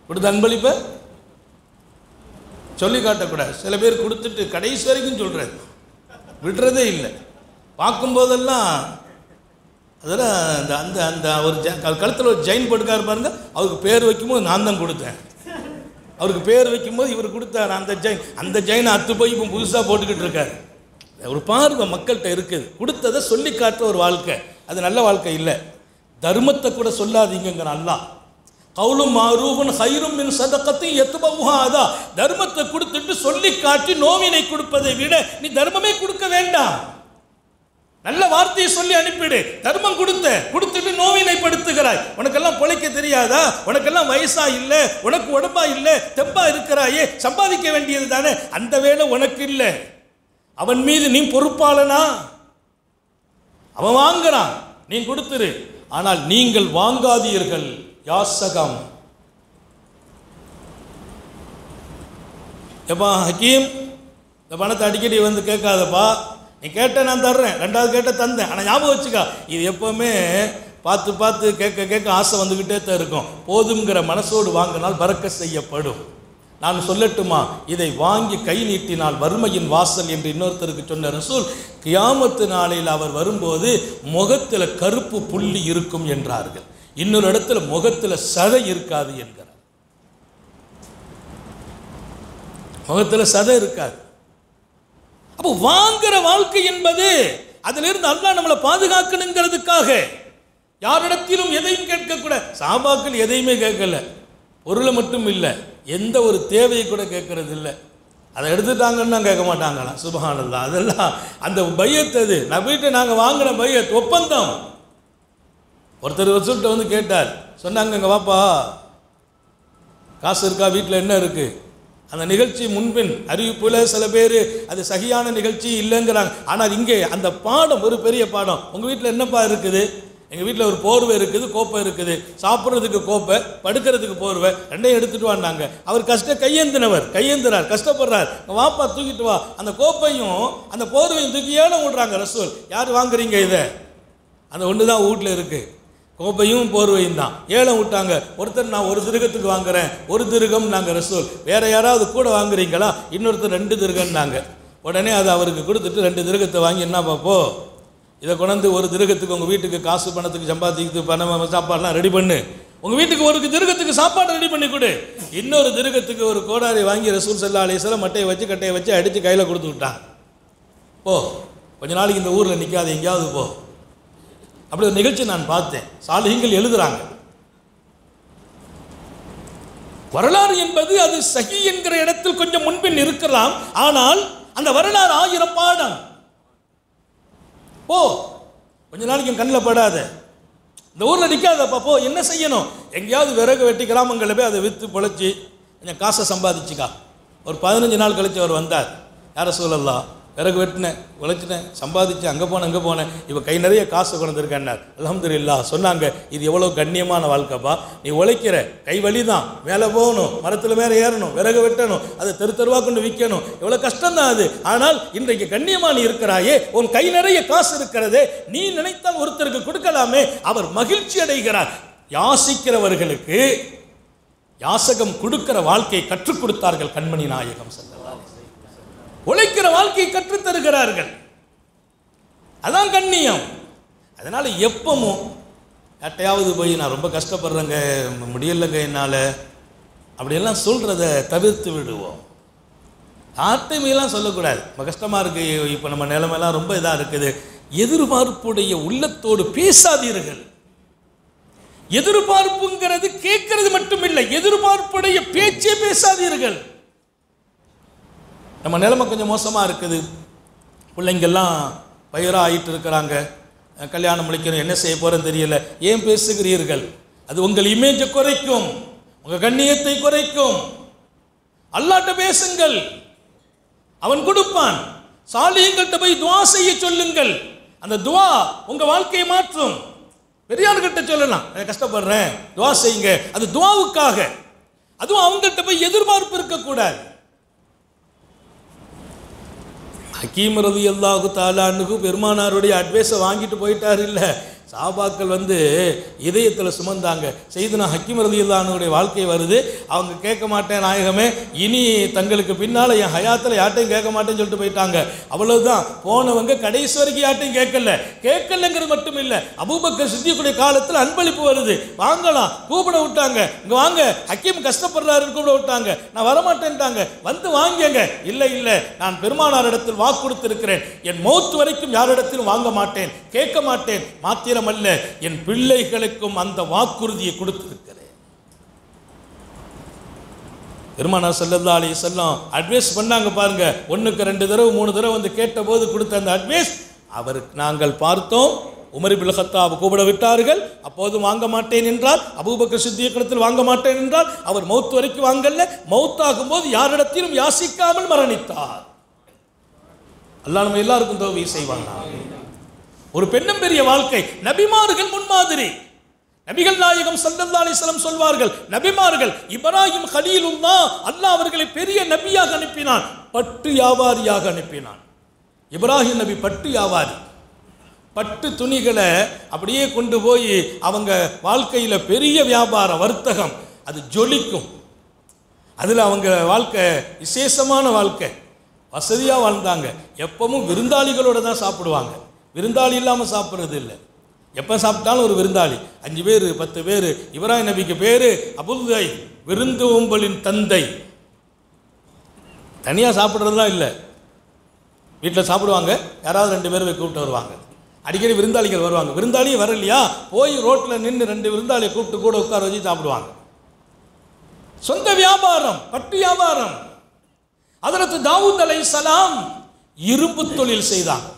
கொடுத்த அன்பளிப்பை சொல்லி காட்டக்கூடாது. சில பேர் கொடுத்துட்டு கடைசி வரைக்கும் சொல்கிறது, விடுறதே இல்லை. பார்க்கும்போதெல்லாம் அதெல்லாம் அந்த அந்த ஒரு கழுத்தில் ஒரு ஜெயின் போட்டுக்காரு பாருங்க, அவருக்கு பேர் வைக்கும்போது நான் தான் கொடுத்தேன், அவருக்கு பேர் வைக்கும்போது இவர் கொடுத்தார் அந்த ஜெயினை அத்து போய் இப்போ புதுசாக போட்டுக்கிட்டு இருக்காரு. ஒரு பார்வை மக்கள்கிட்ட இருக்குது. கொடுத்ததை சொல்லி காட்டுற ஒரு வாழ்க்கை, அது நல்ல வாழ்க்கை இல்லை. தர்மத்தை கூட சொல்லாதீங்கிற அல்லாஹ். கவுலும் மாரூஃபுன் கைரும் மின் சதகத்தின் யத்பவுஹா அதா. தர்மத்தை கொடுத்துட்டு சொல்லி காட்டி நோவினை கொடுப்பதை விட நீ தர்மமே கொடுக்க வேண்டாம். நல்ல வார்த்தையை சொல்லி அனுப்பிடு. தர்மம் கொடுத்துட்டு நோவினை படுத்துகிறாய். உனக்கெல்லாம் பொழைக்க தெரியாதா? உனக்கெல்லாம் வயசா இல்லை, உனக்கு உடம்பா இல்லை, தெம்பா இருக்கிறாயே, சம்பாதிக்க வேண்டியது தானே, அந்த வேலை உனக்கு இல்லை. அவன் மீது நீ பொறுப்பாளனா? அவன் வாங்குறான், நீ கொடுத்துரு. ஆனால் நீங்கள் வாங்காதீர்கள். யாசகம். எப்பா ஹக்கீம், இந்த பணத்தை அடிக்கடி வந்து கேட்காதப்பா, நீ கேட்ட நான் தர்றேன், 2வது கேட்ட தந்தேன். ஆனால் ஞாபகம் வச்சுக்கா, இது எப்போவுமே பார்த்து பார்த்து கேட்க கேட்க ஆசை வந்துக்கிட்டே தான் இருக்கும். போதுங்கிற மனசோடு வாங்கினால் பறக்க செய்யப்படும். நான் சொல்லட்டுமா, இதை வாங்கி கை நீட்டினால் வறுமையின் வாசல் என்று இன்னொருத்தருக்கு சொன்ன ரசூல், கியாமத்து நாளில் அவர் வரும்போது முகத்தில் கருப்பு புள்ளி இருக்கும் என்றார்கள். இன்னொரு இடத்துல முகத்தில் சதை இருக்காது என்கிறார். முகத்தில் சதை இருக்காது. அப்போ வாங்குற வாழ்க்கை என்பது, அதிலிருந்து அல்லாஹ் நம்மளை பாதுகாக்கணுங்கிறதுக்காக யாரிடத்திலும் எதையும் கேட்கக்கூடாது. சஹாபாக்கள் எதையுமே கேட்கல, பொருளை மட்டும் இல்லை, எந்த ஒரு தேவையை கூட கேட்கறது இல்லை. அதை எடுத்துட்டாங்கன்னா கேட்க மாட்டாங்களாம். சுப்ஹானல்லாஹ். அதெல்லாம் அந்த பையத், அது நபிகிட்ட நாங்கள் வாங்கின பையத், ஒப்பந்தம். ஒருத்தர் ரசூல்கிட்ட வந்து கேட்டார், சொன்னாங்க, இங்கே வாப்பா, காசு இருக்கா, வீட்டில் என்ன இருக்குது? அந்த நிகழ்ச்சி முன்பின் அறிவிப்புல சில பேர் அது சகியான நிகழ்ச்சி இல்லைங்கிறாங்க. ஆனால் இங்கே அந்த பாடம் ஒரு பெரிய பாடம். உங்கள் வீட்டில் என்னப்பா இருக்குது? எங்கள் வீட்டில் ஒரு போர்வை இருக்குது, கோப்பை இருக்குது, சாப்பிட்றதுக்கு கோப்பை, படுக்கிறதுக்கு போர்வை, 2யும் எடுத்துகிட்டு வாண்டாங்க. அவர் கையேந்தினார், கஷ்டப்படுறார். வாப்பா தூக்கிட்டு வா. அந்த கோப்பையும் அந்த போர்வையும் தூக்கி ஏழை விடுறாங்க ரசூல். யார் வாங்குறீங்க இதை? அந்த ஒன்று தான் வீட்டில் இருக்குது, கோப்பையும் போர்வையும் தான். ஏழை விட்டாங்க. ஒருத்தர் நான் 1 திருகத்துக்கு வாங்குறேன், 1 திருகம் நாங்கள் ரசூல். வேறு யாராவது கூட வாங்குறீங்களா? இன்னொருத்தர் 2 திருகம்னாங்க. உடனே அதை அவருக்கு கொடுத்துட்டு 2 திருகத்தை வாங்கி என்ன பார்ப்போ, இதை கொண்டாந்து 1 திருகத்துக்கு உங்கள் வீட்டுக்கு காசு பணத்துக்கு சம்பாதிக்கு பணம் சாப்பாடுலாம் ரெடி பண்ணு, உங்கள் வீட்டுக்கு 1 திருகத்துக்கு சாப்பாடு ரெடி பண்ணி கொடு. இன்னொரு திருகத்துக்கு ஒரு கோடாரி வாங்கி ரசூல் ஸல்லல்லாஹு அலைஹி வஸல்லம் மட்டையை வச்சு கட்டையை வச்சு அடித்து கையில் கொடுத்து விட்டான். போ, கொஞ்ச நாளைக்கு இந்த ஊரில் நிற்காது, எங்கேயாவது போ. அப்படி ஒரு நிகழ்ச்சி நான் பார்த்தேன். சாலிஹீன்கள் எழுதுறாங்க. வரலாறு என்பது அது சஹி என்கிற இடத்தில் கொஞ்சம் முன்பின் இருக்கலாம். ஆனால் அந்த வரலாறு 1000 பாடம். கொஞ்ச நாளைக்கு கண்ணில் படாத, இந்த ஊரில் நிற்காதப்பா, போ. என்ன செய்யணும்? எங்கேயாவது விறகு வெட்டி கிராமங்களில் போய் அதை விற்று பொழைச்சி கொஞ்சம் காசை சம்பாதிச்சுக்கா. ஒரு 15 நாள் கழிச்சு அவர் வந்தார். யார சொல்லலாம், விறகு வெட்டினேன், உழைச்சிட்டேன், சம்பாதிச்சேன், அங்கே போனேன், இப்போ கை நிறைய காசு கொண்டிருக்கேன்னார். அல்ஹம்துலில்லாஹ். சொன்னாங்க, இது எவ்வளோ கண்ணியமான வாழ்க்கைப்பா. நீ உழைக்கிற, கை வலி தான், மேலே போகணும், மரத்தில் மேலே ஏறணும், விறகு வெட்டணும், அதை தெருவாக கொண்டு விற்கணும், எவ்வளோ கஷ்டம்தான் அது. ஆனால் இன்றைக்கு கண்ணியமாக நீ இருக்கிறாயே, உன் கை நிறைய காசு இருக்கிறதே, நீ நினைத்தால் ஒருத்தருக்கு கொடுக்கலாமே. அவர் மகிழ்ச்சி அடைகிறார். யாசிக்கிறவர்களுக்கு யாசகம் கொடுக்கிற வாழ்க்கையை கற்றுக் கொடுத்தார்கள் கண்மணி நாயகம் ஸல்லல்லாஹு அலைஹி வஸல்லம். உழைக்கிற வாழ்க்கையை கற்றுத் தருகிறார்கள். அதான் கண்ணியம். அதனால எப்பவும் யார்ட்டையாவது போய் நான் ரொம்ப கஷ்டப்படுறேங்க, முடியலைங்க என்னால், அப்படியெல்லாம் சொல்றத தவிர்த்து விடுவோம். யார்ட்டையுமெல்லாம் சொல்லக்கூடாது. ரொம்ப கஷ்டமா இருக்கு, இப்போ நம்ம நிலைமையெல்லாம் ரொம்ப இதாக இருக்குது. எதிர்பார்ப்புடைய உள்ளத்தோடு பேசாதீர்கள். எதிர்பார்ப்புங்கிறது கேட்கறது மட்டும் இல்லை, எதிர்பார்ப்புடைய பேச்சே பேசாதீர்கள். நம்ம நிலைமை கொஞ்சம் மோசமாக இருக்குது. பிள்ளைங்கெல்லாம் பயிராக ஆகிட்டு இருக்கிறாங்க, கல்யாணம் முடிக்கணும், என்ன செய்ய போகிறேன்னு தெரியல. ஏன் பேசுகிறீர்கள்? அது உங்கள் இமேஜை குறைக்கும், உங்கள் கண்ணியத்தை குறைக்கும். அல்லாஹ்ட்ட பேசுங்கள், அவன் கொடுப்பான். சாலிஹீன்கள்ட்ட போய் துஆ செய்ய சொல்லுங்கள், அந்த துஆ உங்கள் வாழ்க்கையை மாற்றும். பெரியார்கிட்ட சொல்லலாம், கஷ்டப்படுறேன் துஆ செய்யுங்க, அது துஆவுக்காக. அதுவும் அவங்கள்ட்ட போய் எதிர்பார்ப்பு இருக்கக்கூடாது. ஹக்கீம் ரலியல்லாஹு தஆலா அன்ஹு பெருமானாருடைய அட்வைஸை வாங்கிட்டு போயிட்டார். இல்லை, சஹாபாக்கள் இதயத்தில் சுமந்தாங்க. செய்தனா ஹக்கீம் ரலியல்லாஹு அன்ஹுடைய வாழ்க்கை வருது. அவங்க கேட்க மாட்டேன் நாயகமே, இனி தங்களுக்கு பின்னால் என் ஹயாத்தில் யார்ட்டையும் கேட்க மாட்டேன்னு சொல்லிட்டு போயிட்டாங்க. அவ்வளவுதான். போனவங்க கடைசி வரைக்கும் யார்ட்டையும் கேட்கலங்கிறது மட்டும் இல்லை, அபூபக்கர் சித்திக்குடைய காலத்தில் அன்பளிப்பு வருது, வாங்கலாம், கூப்பிட விட்டாங்க. இங்கே வாங்க, ஹக்கீம் கஷ்டப்படுறாருன்னு கூப்பிட விட்டாங்க. நான் வரமாட்டேன்ட்டாங்க. வந்து வாங்கிங்க. இல்லை இல்லை, நான் பெருமானார் இடத்தில் வாக்கு கொடுத்திருக்கிறேன், என் மௌத் வரைக்கும் யாரிடத்திலும் வாங்க மாட்டேன், கேட்க மாட்டேன். மாத்திரம் அல்ல, என் பிள்ளைகளுக்கும் அந்த வாக்குறுதியை கொடுத்திருக்கிறேன். பெருமானார் ஸல்லல்லாஹு அலைஹி வஸல்லம் அட்வைஸ் பண்ணாங்க பாருங்க. 1க்கு 2 தடவை 3 தடவை கேட்ட போது கொடுத்த அந்த அட்வைஸ் அவருக்கு நாங்கள் பார்த்தோம். உமர் இப்னு கத்தாப் கூப்பிட விட்டார்கள், அப்போது வாங்க மாட்டேன் என்றார். அபூபக்கர் சித்திக்கிடத்தில் வாங்க மாட்டேன் என்றார். அவர் மௌத் வரைக்கும் வாங்கல்ல. மௌத்தாகும் போது யாரிடத்திலும் யாசிக்காமல் மரணித்தார். அல்லாஹ் நம்ம எல்லாருக்கும் தௌஃபீக் செய்வாங்க. ஒரு பெண்ணும் பெரிய வாழ்க்கை. நபிமார்கள் முன்மாதிரி. நபிகள் நாயகம் ஸல்லல்லாஹு அலைஹி வஸல்லம் சொல்வார்கள், நபிமார்கள் இப்ராஹிம் கலீலுல்லாஹ், அல்லாஹ் அவர்களை பெரிய நபியாக அனுப்பினான், பட்டு வியாபாரியாக அனுப்பினான். இப்ராஹிம் நபி பட்டு வியாபாரி. பட்டு துணிகளை அப்படியே கொண்டு போய் அவங்க வாழ்க்கையில் பெரிய வியாபார வர்த்தகம், அது ஜொலிக்கும். அதில் அவங்க வாழ்க்கை விசேஷமான வாழ்க்கை. வசதியாக வாழ்ந்தாங்க. எப்பவும் விருந்தாளிகளோடு தான் சாப்பிடுவாங்க. விருந்தாளி இல்லாமல் சாப்பிட்றது இல்லை. எப்போ சாப்பிட்டாலும் ஒரு விருந்தாளி. 5 பேர் 10 பேர். இப்ராஹிம் நபிக்கு பேர் அபுல்தை, விருந்து ஓம்பலின் தந்தை. தனியாக சாப்பிட்றதுலாம் இல்லை, வீட்டில் சாப்பிடுவாங்க. யாராவது 2 பேர் கூப்பிட்டு வருவாங்க. அடிக்கடி விருந்தாளிகள் வருவாங்க. விருந்தாளியே வரலையா, போய் ரோட்டில் நின்று 2 விருந்தாளியை கூப்பிட்டு கூட உட்கார வச்சு சாப்பிடுவாங்க. சொந்த வியாபாரம், பட்டு வியாபாரம். ஹஜ்ரத் தாவூத் அலைஹிஸ்ஸலாம் இரும்பு தொழில் செய்தாங்க.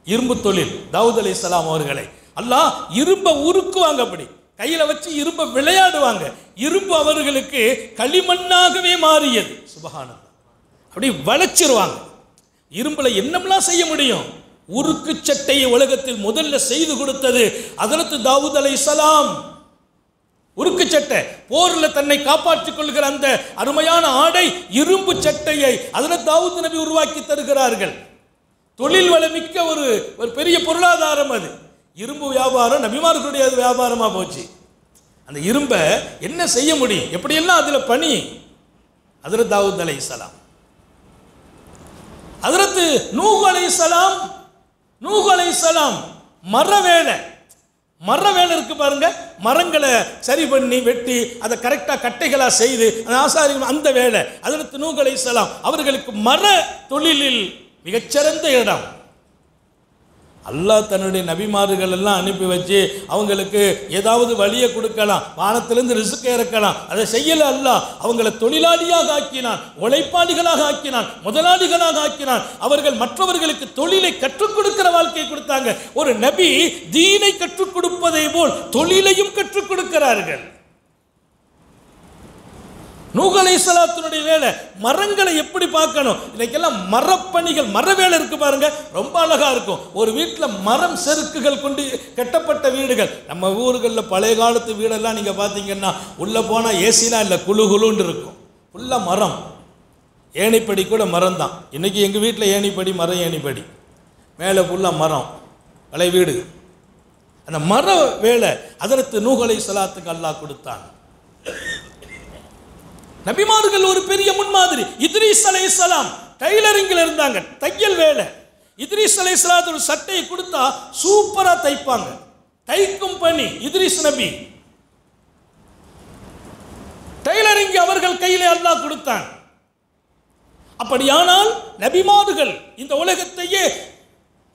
இரும்பு தொழில். தாவூத் அலைஹிஸ்ஸலாம் அவர்களை அல்லாஹ் இரும்பை உருக்குவாங்க, அப்படி கையில் வச்சு இரும்பை விளையாடுவாங்க. இரும்பு அவர்களுக்கு களிமண்ணாகவே மாறியது. சுபஹானல்லாஹ். அப்படி வளைச்சிருவாங்க. இரும்புல என்னமெல்லாம் செய்ய முடியும். உருக்கு சட்டையை உலகத்தில் முதல்ல செய்து கொடுத்தது ஹஜ்ரத் தாவூத் அலைஹிஸ்ஸலாம். உருக்கு சட்டை, போரில் தன்னை காப்பாற்றிக் கொள்கிற அந்த அருமையான ஆடை இரும்பு சட்டையை ஹஜ்ரத் தாவூத் நபி உருவாக்கி தருகிறார்கள். தொழில் வளமிக்க ஒரு பெரிய பொருளாதாரம் அது. இரும்பு வியாபாரம் நபிமார்களுடைய வியாபாரமா போச்சு. அந்த இரும்பை என்ன செய்ய முடியும், எப்படியெல்லாம் அதுல பணி. ஹஜ்ரத் தாவூத் அலைஹிஸ்ஸலாம். ஹஜ்ரத் நூஹ் அலைஹிஸ்ஸலாம். நூஹ் அலைஹிஸ்ஸலாம் மர வேலை இருக்கு பாருங்க. மரங்களை சரி பண்ணி வெட்டி அதை கரெக்டாக கட்டைகளாக செய்து அந்த ஆசாரிகள், அந்த வேலை. ஹஜ்ரத் நூஹ் அலைஹிஸ்ஸலாம் அவர்களுக்கு மர தொழிலில் மிகச்சிறந்த இடம். அல்லாஹ் தன்னுடைய நபிமார்கள் எல்லாம் அனுப்பி வச்சு அவங்களுக்கு ஏதாவது வழியை கொடுக்கலாம், வானத்திலிருந்து ரிஸ்கை இறக்கலாம். அதை செய்யல அல்லாஹ். அவங்களை தொழிலாளியாக ஆக்கினான், உழைப்பாளிகளாக ஆக்கினான், முதலாளிகளாக ஆக்கினான். அவர்கள் மற்றவர்களுக்கு தொழிலை கற்றுக் கொடுக்கிற வாழ்க்கையை கொடுத்தாங்க. ஒரு நபி தீனை கற்றுக் கொடுப்பதை போல் தொழிலையும் கற்றுக் கொடுக்கிறார்கள். நூஹ் அலைஹிஸ்ஸலாத்துடைய வேலை மரங்களை எப்படி பார்க்கணும். இன்னைக்கெல்லாம் மரப்பணிகள், மர வேலை இருக்கு பாருங்க, ரொம்ப அழகா இருக்கும். ஒரு வீட்டில் மரம் செருக்குகள் கொண்டு கட்டப்பட்ட வீடுகள். நம்ம ஊர்களில் பழைய காலத்து வீடெல்லாம் நீங்க பார்த்தீங்கன்னா உள்ள போனா ஏசிலாம் இல்லை, குழு குழுன்னு இருக்கும், ஃபுல்லாக மரம். ஏணிப்படி கூட மரம் தான். இன்னைக்கு எங்கள் வீட்டில் ஏணிப்படி, மரம் ஏணிப்படி, மேலே ஃபுல்லாக மரம், பழைய வீடு. அந்த மர வேலை ஹஜ்ரத் நூஹ் அலைஹிஸ்ஸலாத்துக்கு அல்லாஹ் கொடுத்தான். நபிமார்கள் ஒரு பெரிய முன்மாதிரி. இத்ரீஸ் அலைஹிஸ்ஸலாம் டைலரிங்கில் இருந்தாங்க, தையல் வேலை. இத்ரீஸ் அலைஹிஸ்ஸலாத்து ஒரு சட்டையை கொடுத்தா சூப்பரா தைப்பாங்க, தைக்கும் பணி இத்ரீஸ் நபி. டைலரிங் அவர்கள் கையிலே அல்லாஹ் கொடுத்தான். அப்படியானால் நபிமார்கள் இந்த உலகத்தையே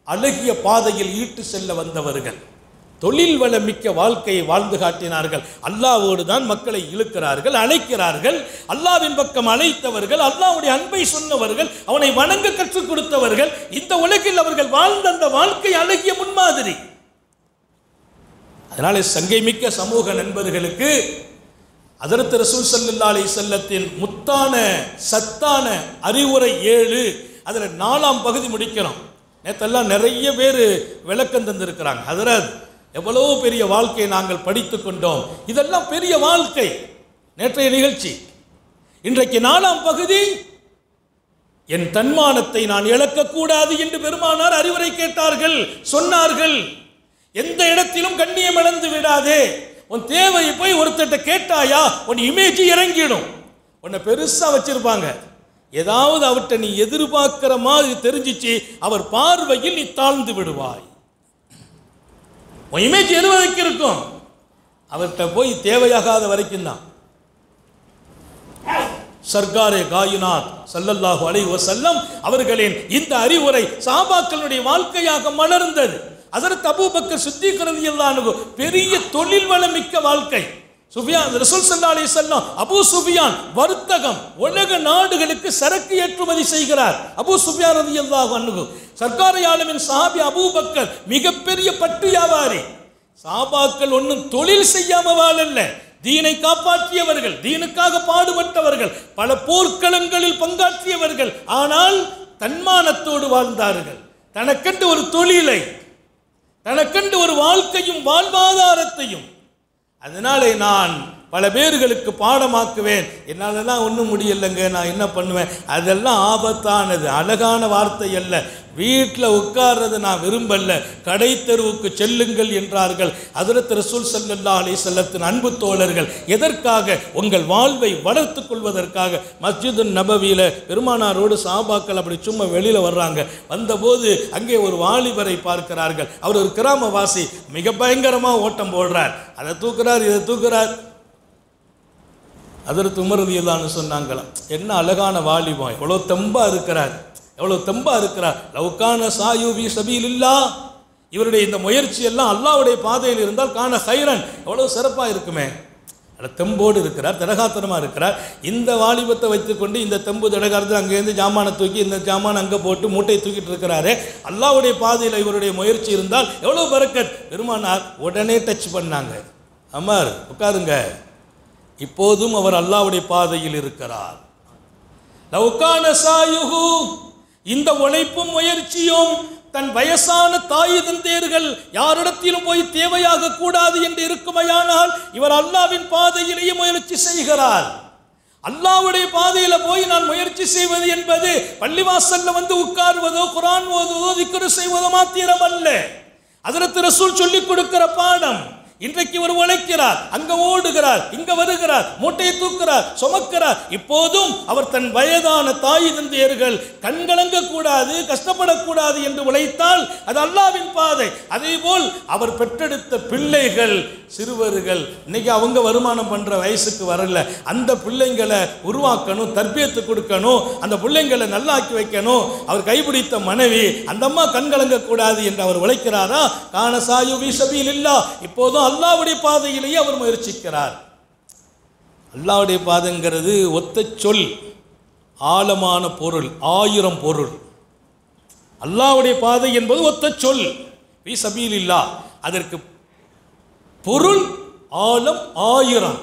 அழகிய பாதையில் ஈட்டு செல்ல வந்தவர்கள். தொழில் வளமிக்க வாழ்க்கையை வாழ்ந்து காட்டினார்கள். அல்லாஹ்வோடு தான் மக்களை இழுக்கிறார்கள், அழைக்கிறார்கள். அல்லாஹ்வின் பக்கம் அழைத்தவர்கள், அல்லாஹ்வுடைய அன்பை சொன்னவர்கள், அவனை வணங்க கற்றுக் கொடுத்தவர்கள். இந்த உலகில் அவர்கள் வாழ்ந்த அந்த வாழ்க்கை அழகிய முன்மாதிரி. அதனால சங்கை மிக்க சமூக நண்பர்களுக்கு ஹஜ்ரத் ரசூல் ஸல்லல்லாஹு அலைஹி வஸல்லத்தின் முத்தான சத்தான அறிவுரை 7, அதில் 4ஆம் பகுதி முடிக்கிறோம். நேற்றெல்லாம் நிறைய பேர் விளக்கம் தந்திருக்கிறாங்க. ஹஜ்ரத் எவ்வளவு பெரிய வாழ்க்கையை நாங்கள் படித்து கொண்டோம், இதெல்லாம் பெரிய வாழ்க்கை. நேற்றைய நிகழ்ச்சி. இன்றைக்கு 4ஆம் பகுதி, என் தன்மானத்தை நான் இழக்கக்கூடாது என்று பெருமானார் அறிவுரை கேட்டார்கள், சொன்னார்கள். எந்த இடத்திலும் கண்ணியம் இழந்து விடாதே. உன் தேவையை போய் ஒருத்தட்ட கேட்டாயா உன் இமேஜ் இறங்கிடும். உன்னை பெருசா வச்சிருப்பாங்க, ஏதாவது அவர்கிட்ட நீ எதிர்பார்க்கிற மாதிரி தெரிஞ்சிச்சு, அவர் பார்வையில் நீ தாழ்ந்து விடுவாய். உன் இமேஜ் எது வரைக்கும் இருக்கும், அவர்கிட்ட போய் தேவையாகாத வரைக்கும் தான். சர்காரே காயினாத் ஸல்லல்லாஹு அலைஹி வஸல்லம் அவர்களின் இந்த அறிவுரை சஹாபாக்களுடைய வாழ்க்கையாக மலர்ந்தது. ஹஜ்ரத் அபூபக்கர் சித்திக் ரலியல்லாஹு அன்ஹு பெரிய தொழில் வளமிக்க வாழ்க்கை. சுஃபியான் ரசூல் ஸல்லல்லாஹு அலைஹி வஸல்லம் அபூ சுஃபியான் வர்த்தகம், உலக நாடுகளுக்கு சரக்கு ஏற்றுமதி செய்கிறார். அபூ சுஃபியான் ரலியல்லாஹு அன்ஹு சர்க்கார் ஆலமின் சஹாபி அபூபக்கர் மிகப்பெரிய பட்டு வியாபாரி. சஹாபாக்கள் ஒன்றும் தொழில் செய்யாம வாழல்ல, தீனை காப்பாற்றியவர்கள், தீனுக்காக பாடுபட்டவர்கள், பல போர்க்களங்களில் பங்காற்றியவர்கள். ஆனால் தன்மானத்தோடு வாழ்ந்தார்கள். தனக்கென்று ஒரு தொழிலை, தனக்கென்று ஒரு வாழ்க்கையும் வாழ்வாதாரத்தையும். அதனாலே நான் பல பேர்களுக்கு பாடமாக்குவேன். என்னாலெல்லாம் ஒன்றும் முடியலைங்க, நான் என்ன பண்ணுவேன், அதெல்லாம் ஆபத்தானது. அழகான வார்த்தை அல்ல. வீட்டில் உட்கார்றது நான் விரும்பல, கடை தெருவுக்கு செல்லுங்கள் என்றார்கள் ஹஜ்ரத் ரசூல் ஸல்லல்லாஹு அலைஹி வஸல்லத்தின் அன்பு தோழர்கள். எதற்காக? உங்கள் வாழ்வை வளர்த்து கொள்வதற்காக. மஸ்ஜிது நபவியில் பெருமானாரோடு சஹாபாக்கள் அப்படி சும்மா வெளியில் வர்றாங்க. வந்தபோது அங்கே ஒரு வாலிபரை பார்க்கிறார்கள். அவர் ஒரு கிராமவாசி, மிக பயங்கரமாக ஓட்டம் போடுறார். அதை தூக்குறார், இதை தூக்குறார். ஹஜ்ரத் உமர் ரலியல்லாஹு அன்ஹு சொன்னாங்களாம், என்ன அழகான வாலிபம், எவ்வளோ தெம்பா இருக்கிறார், எவ்வளோ தெம்பா இருக்கிறார். லவ்கான சாயு பி சபீலில்லாஹ், இவருடைய இந்த முயற்சி எல்லாம் அல்லாஹ்வுடைய பாதையில் இருந்தால் கான ஹைரன், எவ்வளோ சிறப்பாக இருக்குமே. தெம்போடு இருக்கிறார், திடகாத்திரமாக இருக்கிறார். இந்த வாலிபத்தை வைத்துக்கொண்டு இந்த தெம்பு திடகாரத்தில் அங்கேருந்து ஜாமானை தூக்கி இந்த ஜாமான் அங்கே போட்டு மூட்டையை தூக்கிட்டு இருக்கிறாரு. அல்லாஹ்வுடைய பாதையில் இவருடைய முயற்சி இருந்தால் எவ்வளோ பரக்கத். பெருமானார் உடனே டச் பண்ணாங்க, அமர் உட்காருங்க, இப்போதும் அவர் அல்லாஹ்வுடைய பாதையில் இருக்கிறார். லவ்கான சாயுஹு, இந்த உழைப்பும் முயற்சியும் தன் வயசான தாய் தந்தையர்கள் யாரிடத்திலும் போய் தேவையாக கூடாது என்று இருக்குமையானால் இவர் அல்லாஹ்வின் பாதையிலேயே முயற்சி செய்கிறார். அல்லாஹ்வுடைய பாதையில போய் நான் முயற்சி செய்வது என்பது பள்ளிவாசல்ல வந்து உட்கார்வதோ குர்ஆன் ஓதுவதோ திக்ர் செய்வதோ மாத்திரம் அல்ல. ஹஜ்ரத் ரசூல் சொல்லிக் கொடுக்கிற பாடம். இன்றைக்கு ஒரு உழைக்கிறார், அங்க ஓடுகிறார், இங்க வருகிறார், மூட்டையை தூக்குறார், சுமக்கிறார். இப்போதும் அவர் தன் வயதான தாய் தந்தையர்கள் கண்கலங்க கூடாது, கஷ்டப்படக்கூடாது என்று உழைத்தால் அது அல்லாஹ்வின் பாதை. அதே போல் அவர் பெற்றெடுத்த பிள்ளைகள், சிறுவர்கள், இன்னைக்கு அவங்க வருமானம் பண்ற வயசுக்கு வரல, அந்த பிள்ளைங்களை உருவாக்கணும், தர்பியத்து கொடுக்கணும், அந்த பிள்ளைங்களை நல்லாக்கி வைக்கணும். அவர் கைப்பிடித்த மனைவி, அந்த அம்மா கண்கலங்க கூடாது என்று அவர் உழைக்கிறாரா? கான சாயு ஃபீ ஸபீலில்லாஹ். இப்போதும் அல்லாஹ்வுடைய பாதையிலேயே அவர் முயற்சிக்கிறார். அல்லாஹ்வுடைய பாதைங்கிறது ஒத்த சொல், ஆழமான பொருள், 1000 பொருள். அல்லாஹ்வுடைய பாதை என்பது ஒத்த சொல், ஃபீ ஸபீலில்லாஹ். அதற்கு பொருள் ஆழம் 1000.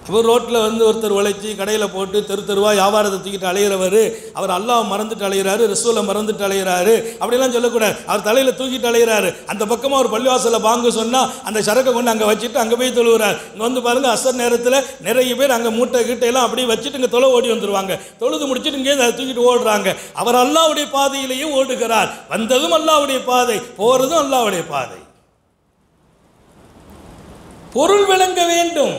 அவர் ரோட்டில் வந்து ஒருத்தர் உழைச்சி கடையில் போட்டு தெரு தெருவா வியாபாரத்தை தூக்கிட்டு அலைகிறவர், அவர் அல்லாஹ் மறந்துட்டு அலைகிறாரு, ரசூலை மறந்துட்டு அலைகிறாரு அப்படிலாம் சொல்லக்கூடாது. அவர் தலையில் தூக்கிட்டு அலைகிறாரு. அந்த பக்கமாக ஒரு பள்ளிவாசலில் பாங்கு சொன்னால் அந்த சரக்கை கொண்டு அங்கே வச்சுட்டு அங்கே போய் தொழுகிறார். இங்கே வந்து பாருங்கள், அசர் நேரத்தில் நிறைய பேர் அங்கே மூட்டை கிட்டையெல்லாம் அப்படியே வச்சுட்டு இங்கே தொலை ஓடி வந்துடுவாங்க. தொழுது முடிச்சுட்டு இங்கே அதை தூக்கிட்டு ஓடுறாங்க. அவர் அல்லாஹ்வுடைய பாதையிலேயே ஓடுகிறார். வந்ததும் அல்லாஹ்வுடைய பாதை, போகிறதும் அல்லாஹ்வுடைய பாதை. பொருள் விளங்க வேண்டும்.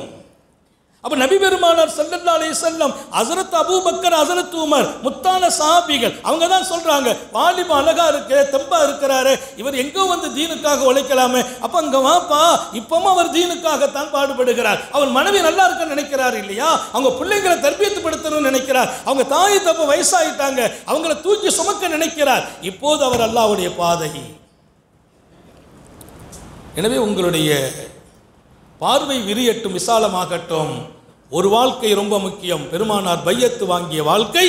அப்ப நபி பெருமானார் ஸல்லல்லாஹு அலைஹி வஸல்லம், ஹஜ்ரத் அபூபக்கர், ஹஜ்ரத் உமர், முத்தான சஹாபிகள், அவங்க தான் சொல்றாங்க, வாலிப அழகா இருக்கு, தெம்பா இருக்கிறாரு, இவர் எங்கோ வந்து தீனுக்காக உழைக்கலாமே. அப்ப அங்க வாப்பா, இப்பவும் அவர் தீனுக்காகத்தான் பாடுபடுகிறார். அவர் மனைவி நல்லா இருக்க நினைக்கிறார் இல்லையா, அவங்க பிள்ளைங்களை தர்பியத்துப்படுத்தணும்னு நினைக்கிறார், அவங்க தாய் தப்ப வயசாயிட்டாங்க, அவங்கள தூக்கி சுமக்க நினைக்கிறார். இப்போது அவர் அல்லாஹ்வுடைய பாதை. எனவே உங்களுடைய பார்வை விரியட்டும், விசாலமாகட்டும். ஒரு வாழ்க்கை ரொம்ப முக்கியம். பெருமானார் பையத்து வாங்கிய வாழ்க்கை.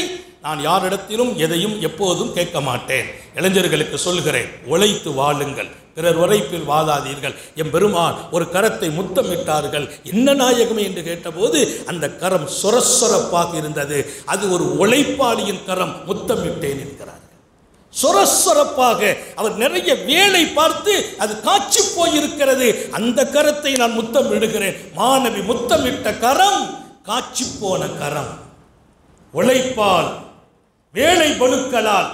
நான் யாரிடத்திலும் எதையும் எப்போதும் கேட்க மாட்டேன். இளைஞர்களுக்கு சொல்கிறேன், உழைத்து வாழுங்கள், பிறர் உழைப்பில் வாழாதீர்கள். என் பெருமான் ஒரு கரத்தை முத்தமிட்டார்கள். என்ன நாயகமே என்று கேட்டபோது அந்த கரம் சொரசொரப்பாக இருந்தது. அது ஒரு உழைப்பாளியின் கரம். முத்தமிட்டேன் என்கிறார். சொரசொரப்பாக அவர் நிறைய வேலை பார்த்து அது காட்சி போயிருக்கிறது. அந்த கரத்தை நான் முத்தம் விடுகிறேன். மாணவி முத்தமிட்ட கரம் காட்சி போன கரம். உழைப்பால், வேலை பளுக்களால்.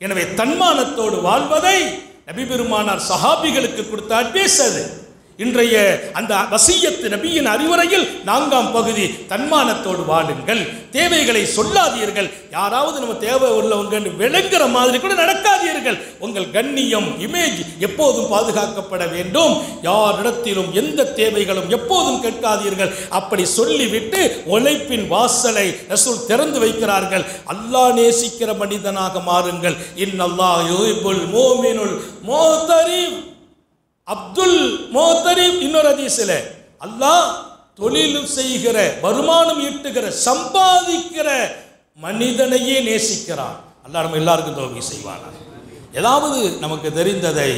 எனவே தன்மானத்தோடு வாழ்வதை நபி பெருமானார் சஹாபிகளுக்கு கொடுத்த அட்வைஸ் அது. இன்றைய அந்த வசியத்து நபியின் அறிவுரையில் 4ஆம் பகுதி, தன்மானத்தோடு வாழுங்கள், தேவைகளை சொல்லாதீர்கள். யாராவது நம்ம தேவை உள்ளவங்க விளங்குற மாதிரி கூட நடக்காதீர்கள். உங்கள் கண்ணியம், இமேஜ் எப்போதும் பாதுகாக்கப்பட வேண்டும். யாரிடத்திலும் எந்த தேவைகளும் எப்போதும் கேட்காதீர்கள். அப்படி சொல்லிவிட்டு உழைப்பின் வாசலை ரசூல் திறந்து வைக்கிறார்கள். அல்லாஹ் நேசிக்கிற மனிதனாக மாறுங்கள். இன்னல்லாஹ் யுஹிப்புல் முஃமினுல் முஹ்தரிப். அப்துல் முஹ்தரிப் இன்னொரு ஹதீஸில், அல்லாஹ் தொழில் செய்கிற, வருமானம் ஈட்டுகிற, சம்பாதிக்கிற மனிதனையே நேசிக்கிறான். அல்லாஹ் நம்ம எல்லாருக்கும் தௌஃபீக் செய்வானா. ஏதாவது நமக்கு தெரிந்ததை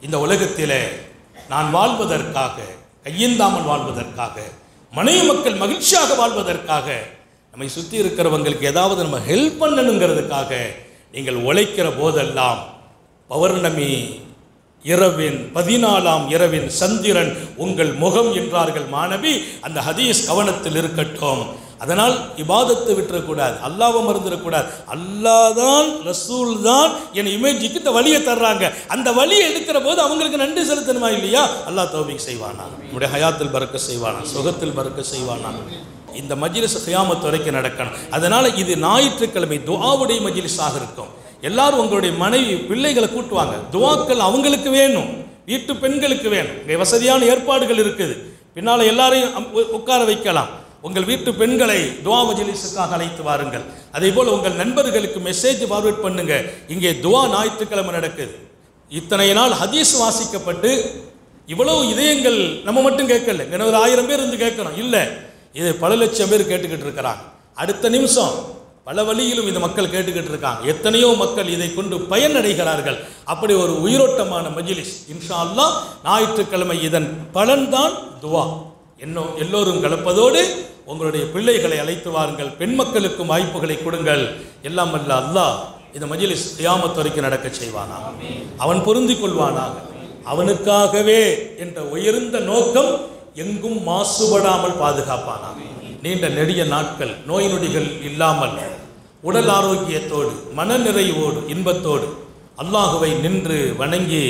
இந்த உலகத்தில் நான் வாழ்வதற்காக, கையேந்தாமல் வாழ்வதற்காக, மனைவி மக்கள் மகிழ்ச்சியாக வாழ்வதற்காக, நம்மை சுற்றி இருக்கிறவங்களுக்கு ஏதாவது நம்ம ஹெல்ப் பண்ணணுங்கிறதுக்காக நீங்கள் உழைக்கிற போதெல்லாம் பௌர்ணமி இரவின் 14ஆம் இரவின் சந்திரன் உங்கள் முகம் என்றார்கள் மாணவி. அந்த ஹதீஸ் கவனத்தில் இருக்கட்டும். அதனால் இபாதத்தை விட்டுறக்கூடாது, அல்லாஹ்வை மறந்துடக்கூடாது. அல்லாஹ் தான், ரசூல் தான் என் இமேஜுக்கு இந்த வழியை தர்றாங்க. அந்த வழியை எடுக்கிற போது அவங்களுக்கு நன்றி செலுத்தணுமா இல்லையா? அல்லாஹ் தௌஃபீக் செய்வானா, நம்முடைய ஹயாத்தில் பரக்க செய்வானா, சுகத்தில் பரக்க செய்வானா. இந்த மஜ்லிஸ் கியாமத் வரைக்கும் நடக்கணும். அதனால் இது ஞாயிற்றுக்கிழமை துஆவுடைய மஜ்லிஸாக இருக்கும். எல்லாரும் உங்களுடைய மனைவி பிள்ளைகளை கூட்டுவாங்க. துஆக்கள் அவங்களுக்கு வேணும், வீட்டு பெண்களுக்கு வேணும். இங்கே வசதியான ஏற்பாடுகள் இருக்குது. பின்னால் எல்லாரையும் உட்கார வைக்கலாம். உங்கள் வீட்டு பெண்களை துஆ மஜ்லிஸுக்காக அழைத்து வாருங்கள். அதே போல் உங்கள் நண்பர்களுக்கு மெசேஜ் ஃபார்வர்ட் பண்ணுங்க. இங்கே துஆ ஞாயிற்றுக்கிழமை நடக்குது. இத்தனை நாள் ஹதீஸ் வாசிக்கப்பட்டு இவ்வளவு இதயங்கள் நம்ம மட்டும் கேட்கல, இன்னும் ஒரு 1000 பேர் இருந்து கேட்கணும் இல்லை, இது பல லட்சம் பேர் கேட்டுக்கிட்டு இருக்கிறாங்க. அடுத்த நிமிஷம் பல வழியிலும் இந்த மக்கள் கேட்டுக்கிட்டு இருக்காங்க. எத்தனையோ மக்கள் இதை கொண்டு பயனடைகிறார்கள். அப்படி ஒரு உயிரோட்டமான மஜ்லிஸ் இன்ஷா அல்லாஹ் ஞாயிற்றுக்கிழமை. இதன் பலன்தான் துஆ. எல்லோரும் கலப்பதோடு உங்களுடைய பிள்ளைகளை அழைத்து வாருங்கள். பெண் மக்களுக்கும் வாய்ப்புகளை கொடுங்கள். எல்லாம் அல்ல அல்லாஹ் இந்த மஜ்லிஸ் கியாமத் வரைக்கும் நடக்க செய்வானா, அவன் பொருந்தி கொள்வானாக. அவனுக்காகவே என்ற உயர்ந்த நோக்கம் எங்கும் மாசுபடாமல் பாதுகாப்பானாக. நீண்ட நெடிய நாட்கள் நோய் நொடிகள் இல்லாமல் உடல் ஆரோக்கியத்தோடு மன நிறைவோடு இன்பத்தோடு அல்லாஹுவை நின்று வணங்கி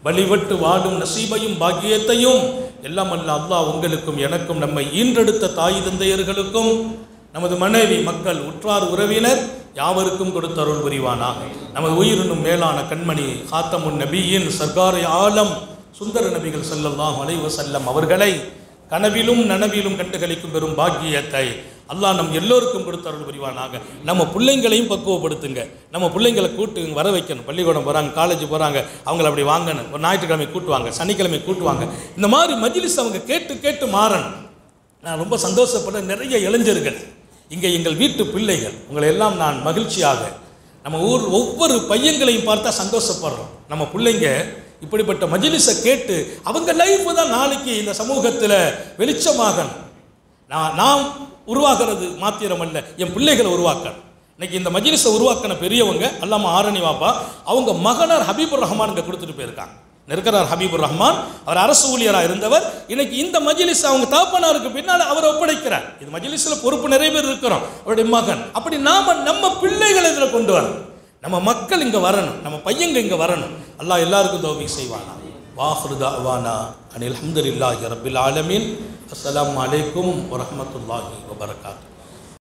வழிபட்டு வாடும் நசீபையும் பாக்கியத்தையும் எல்லாம் அல்ல அல்லாஹ் உங்களுக்கும் எனக்கும் நம்மை ஈன்றெடுத்த தாய் தந்தையர்களுக்கும் நமது மனைவி மக்கள் உற்றார் உறவினர் யாவருக்கும் கொடுத்த அருள் புரிவானாக. நமது உயிரினும் மேலான கண்மணி காத்தமுன் நபியின் சர்க்காரை ஆலம் சுந்தர நபிகள் ஸல்லல்லாஹு அலைஹி வஸல்லம் அவர்களை கனவிலும் நனவிலும் கண்டுகளிக்கும் பெரும் பாக்கியத்தை அல்லாஹ் நம் எல்லோருக்கும் கொடுத்த அருள் புரிவானாக. நம்ம பிள்ளைங்களையும் பக்குவப்படுத்துங்க. நம்ம பிள்ளைங்களை கூட்டு வர வைக்கணும். பள்ளிக்கூடம் போகிறாங்க, காலேஜ் போகிறாங்க, அவங்கள அப்படி வாங்கணும். ஒரு ஞாயிற்றுக்கிழமை கூட்டுவாங்க, சனிக்கிழமை கூட்டுவாங்க. இந்த மாதிரி மஜ்லிஸ் அவங்க கேட்டு கேட்டு மாறணும். நான் ரொம்ப சந்தோஷப்பட நிறைய இளைஞர்கள் இங்கே எங்கள் வீட்டு பிள்ளைகள் உங்களை எல்லாம் நான் மகிழ்ச்சியாக நம்ம ஊர் ஒவ்வொரு பையங்களையும் பார்த்தா சந்தோஷப்படுறோம். நம்ம பிள்ளைங்க இப்படிப்பட்ட மஜ்லிஸை கேட்டு அவங்க லைஃப் தான் நாளைக்கு இந்த சமூகத்தில் வெளிச்சமாகணும். நாம் உருவாகிறது மாத்திரமல்ல, என் பிள்ளைகளை உருவாக்கணும். இன்னைக்கு இந்த மஜ்லிஸை உருவாக்கின பெரியவங்க அல்லாமா ஆரணி வாப்பா அவங்க மகனார் ஹபீபுர் ரஹ்மான் இங்கே கொடுத்துட்டு போயிருக்காங்க. இருக்கிறார் ஹபீபுர் ரஹ்மான், அவர் அரசு ஊழியராக இருந்தவர். இன்னைக்கு இந்த மஜ்லிஸ் அவங்க தாப்பனாருக்கு பின்னால் அவர் ஒப்படைக்கிறார். இது மஜ்லிஸில் பொறுப்பு நிறைய பேர் இருக்கிறோம், அவருடைய மகன். அப்படி நாம நம்ம பிள்ளைகளை இதில் கொண்டு வரணும். நம்ம மக்கள் இங்கே வரணும், நம்ம பையங்க இங்கே வரணும். அல்லாஹ் எல்லாருக்கும் தௌஃபீக் செய்வானா. வாஹிரு தஅவானா அனில் ஹம்துலில்லாஹி ரப்பில் ஆலமீன். அஸ்ஸலாமு அலைக்கும் வரஹ்மத்துல்லாஹி வபரகாத்துஹு.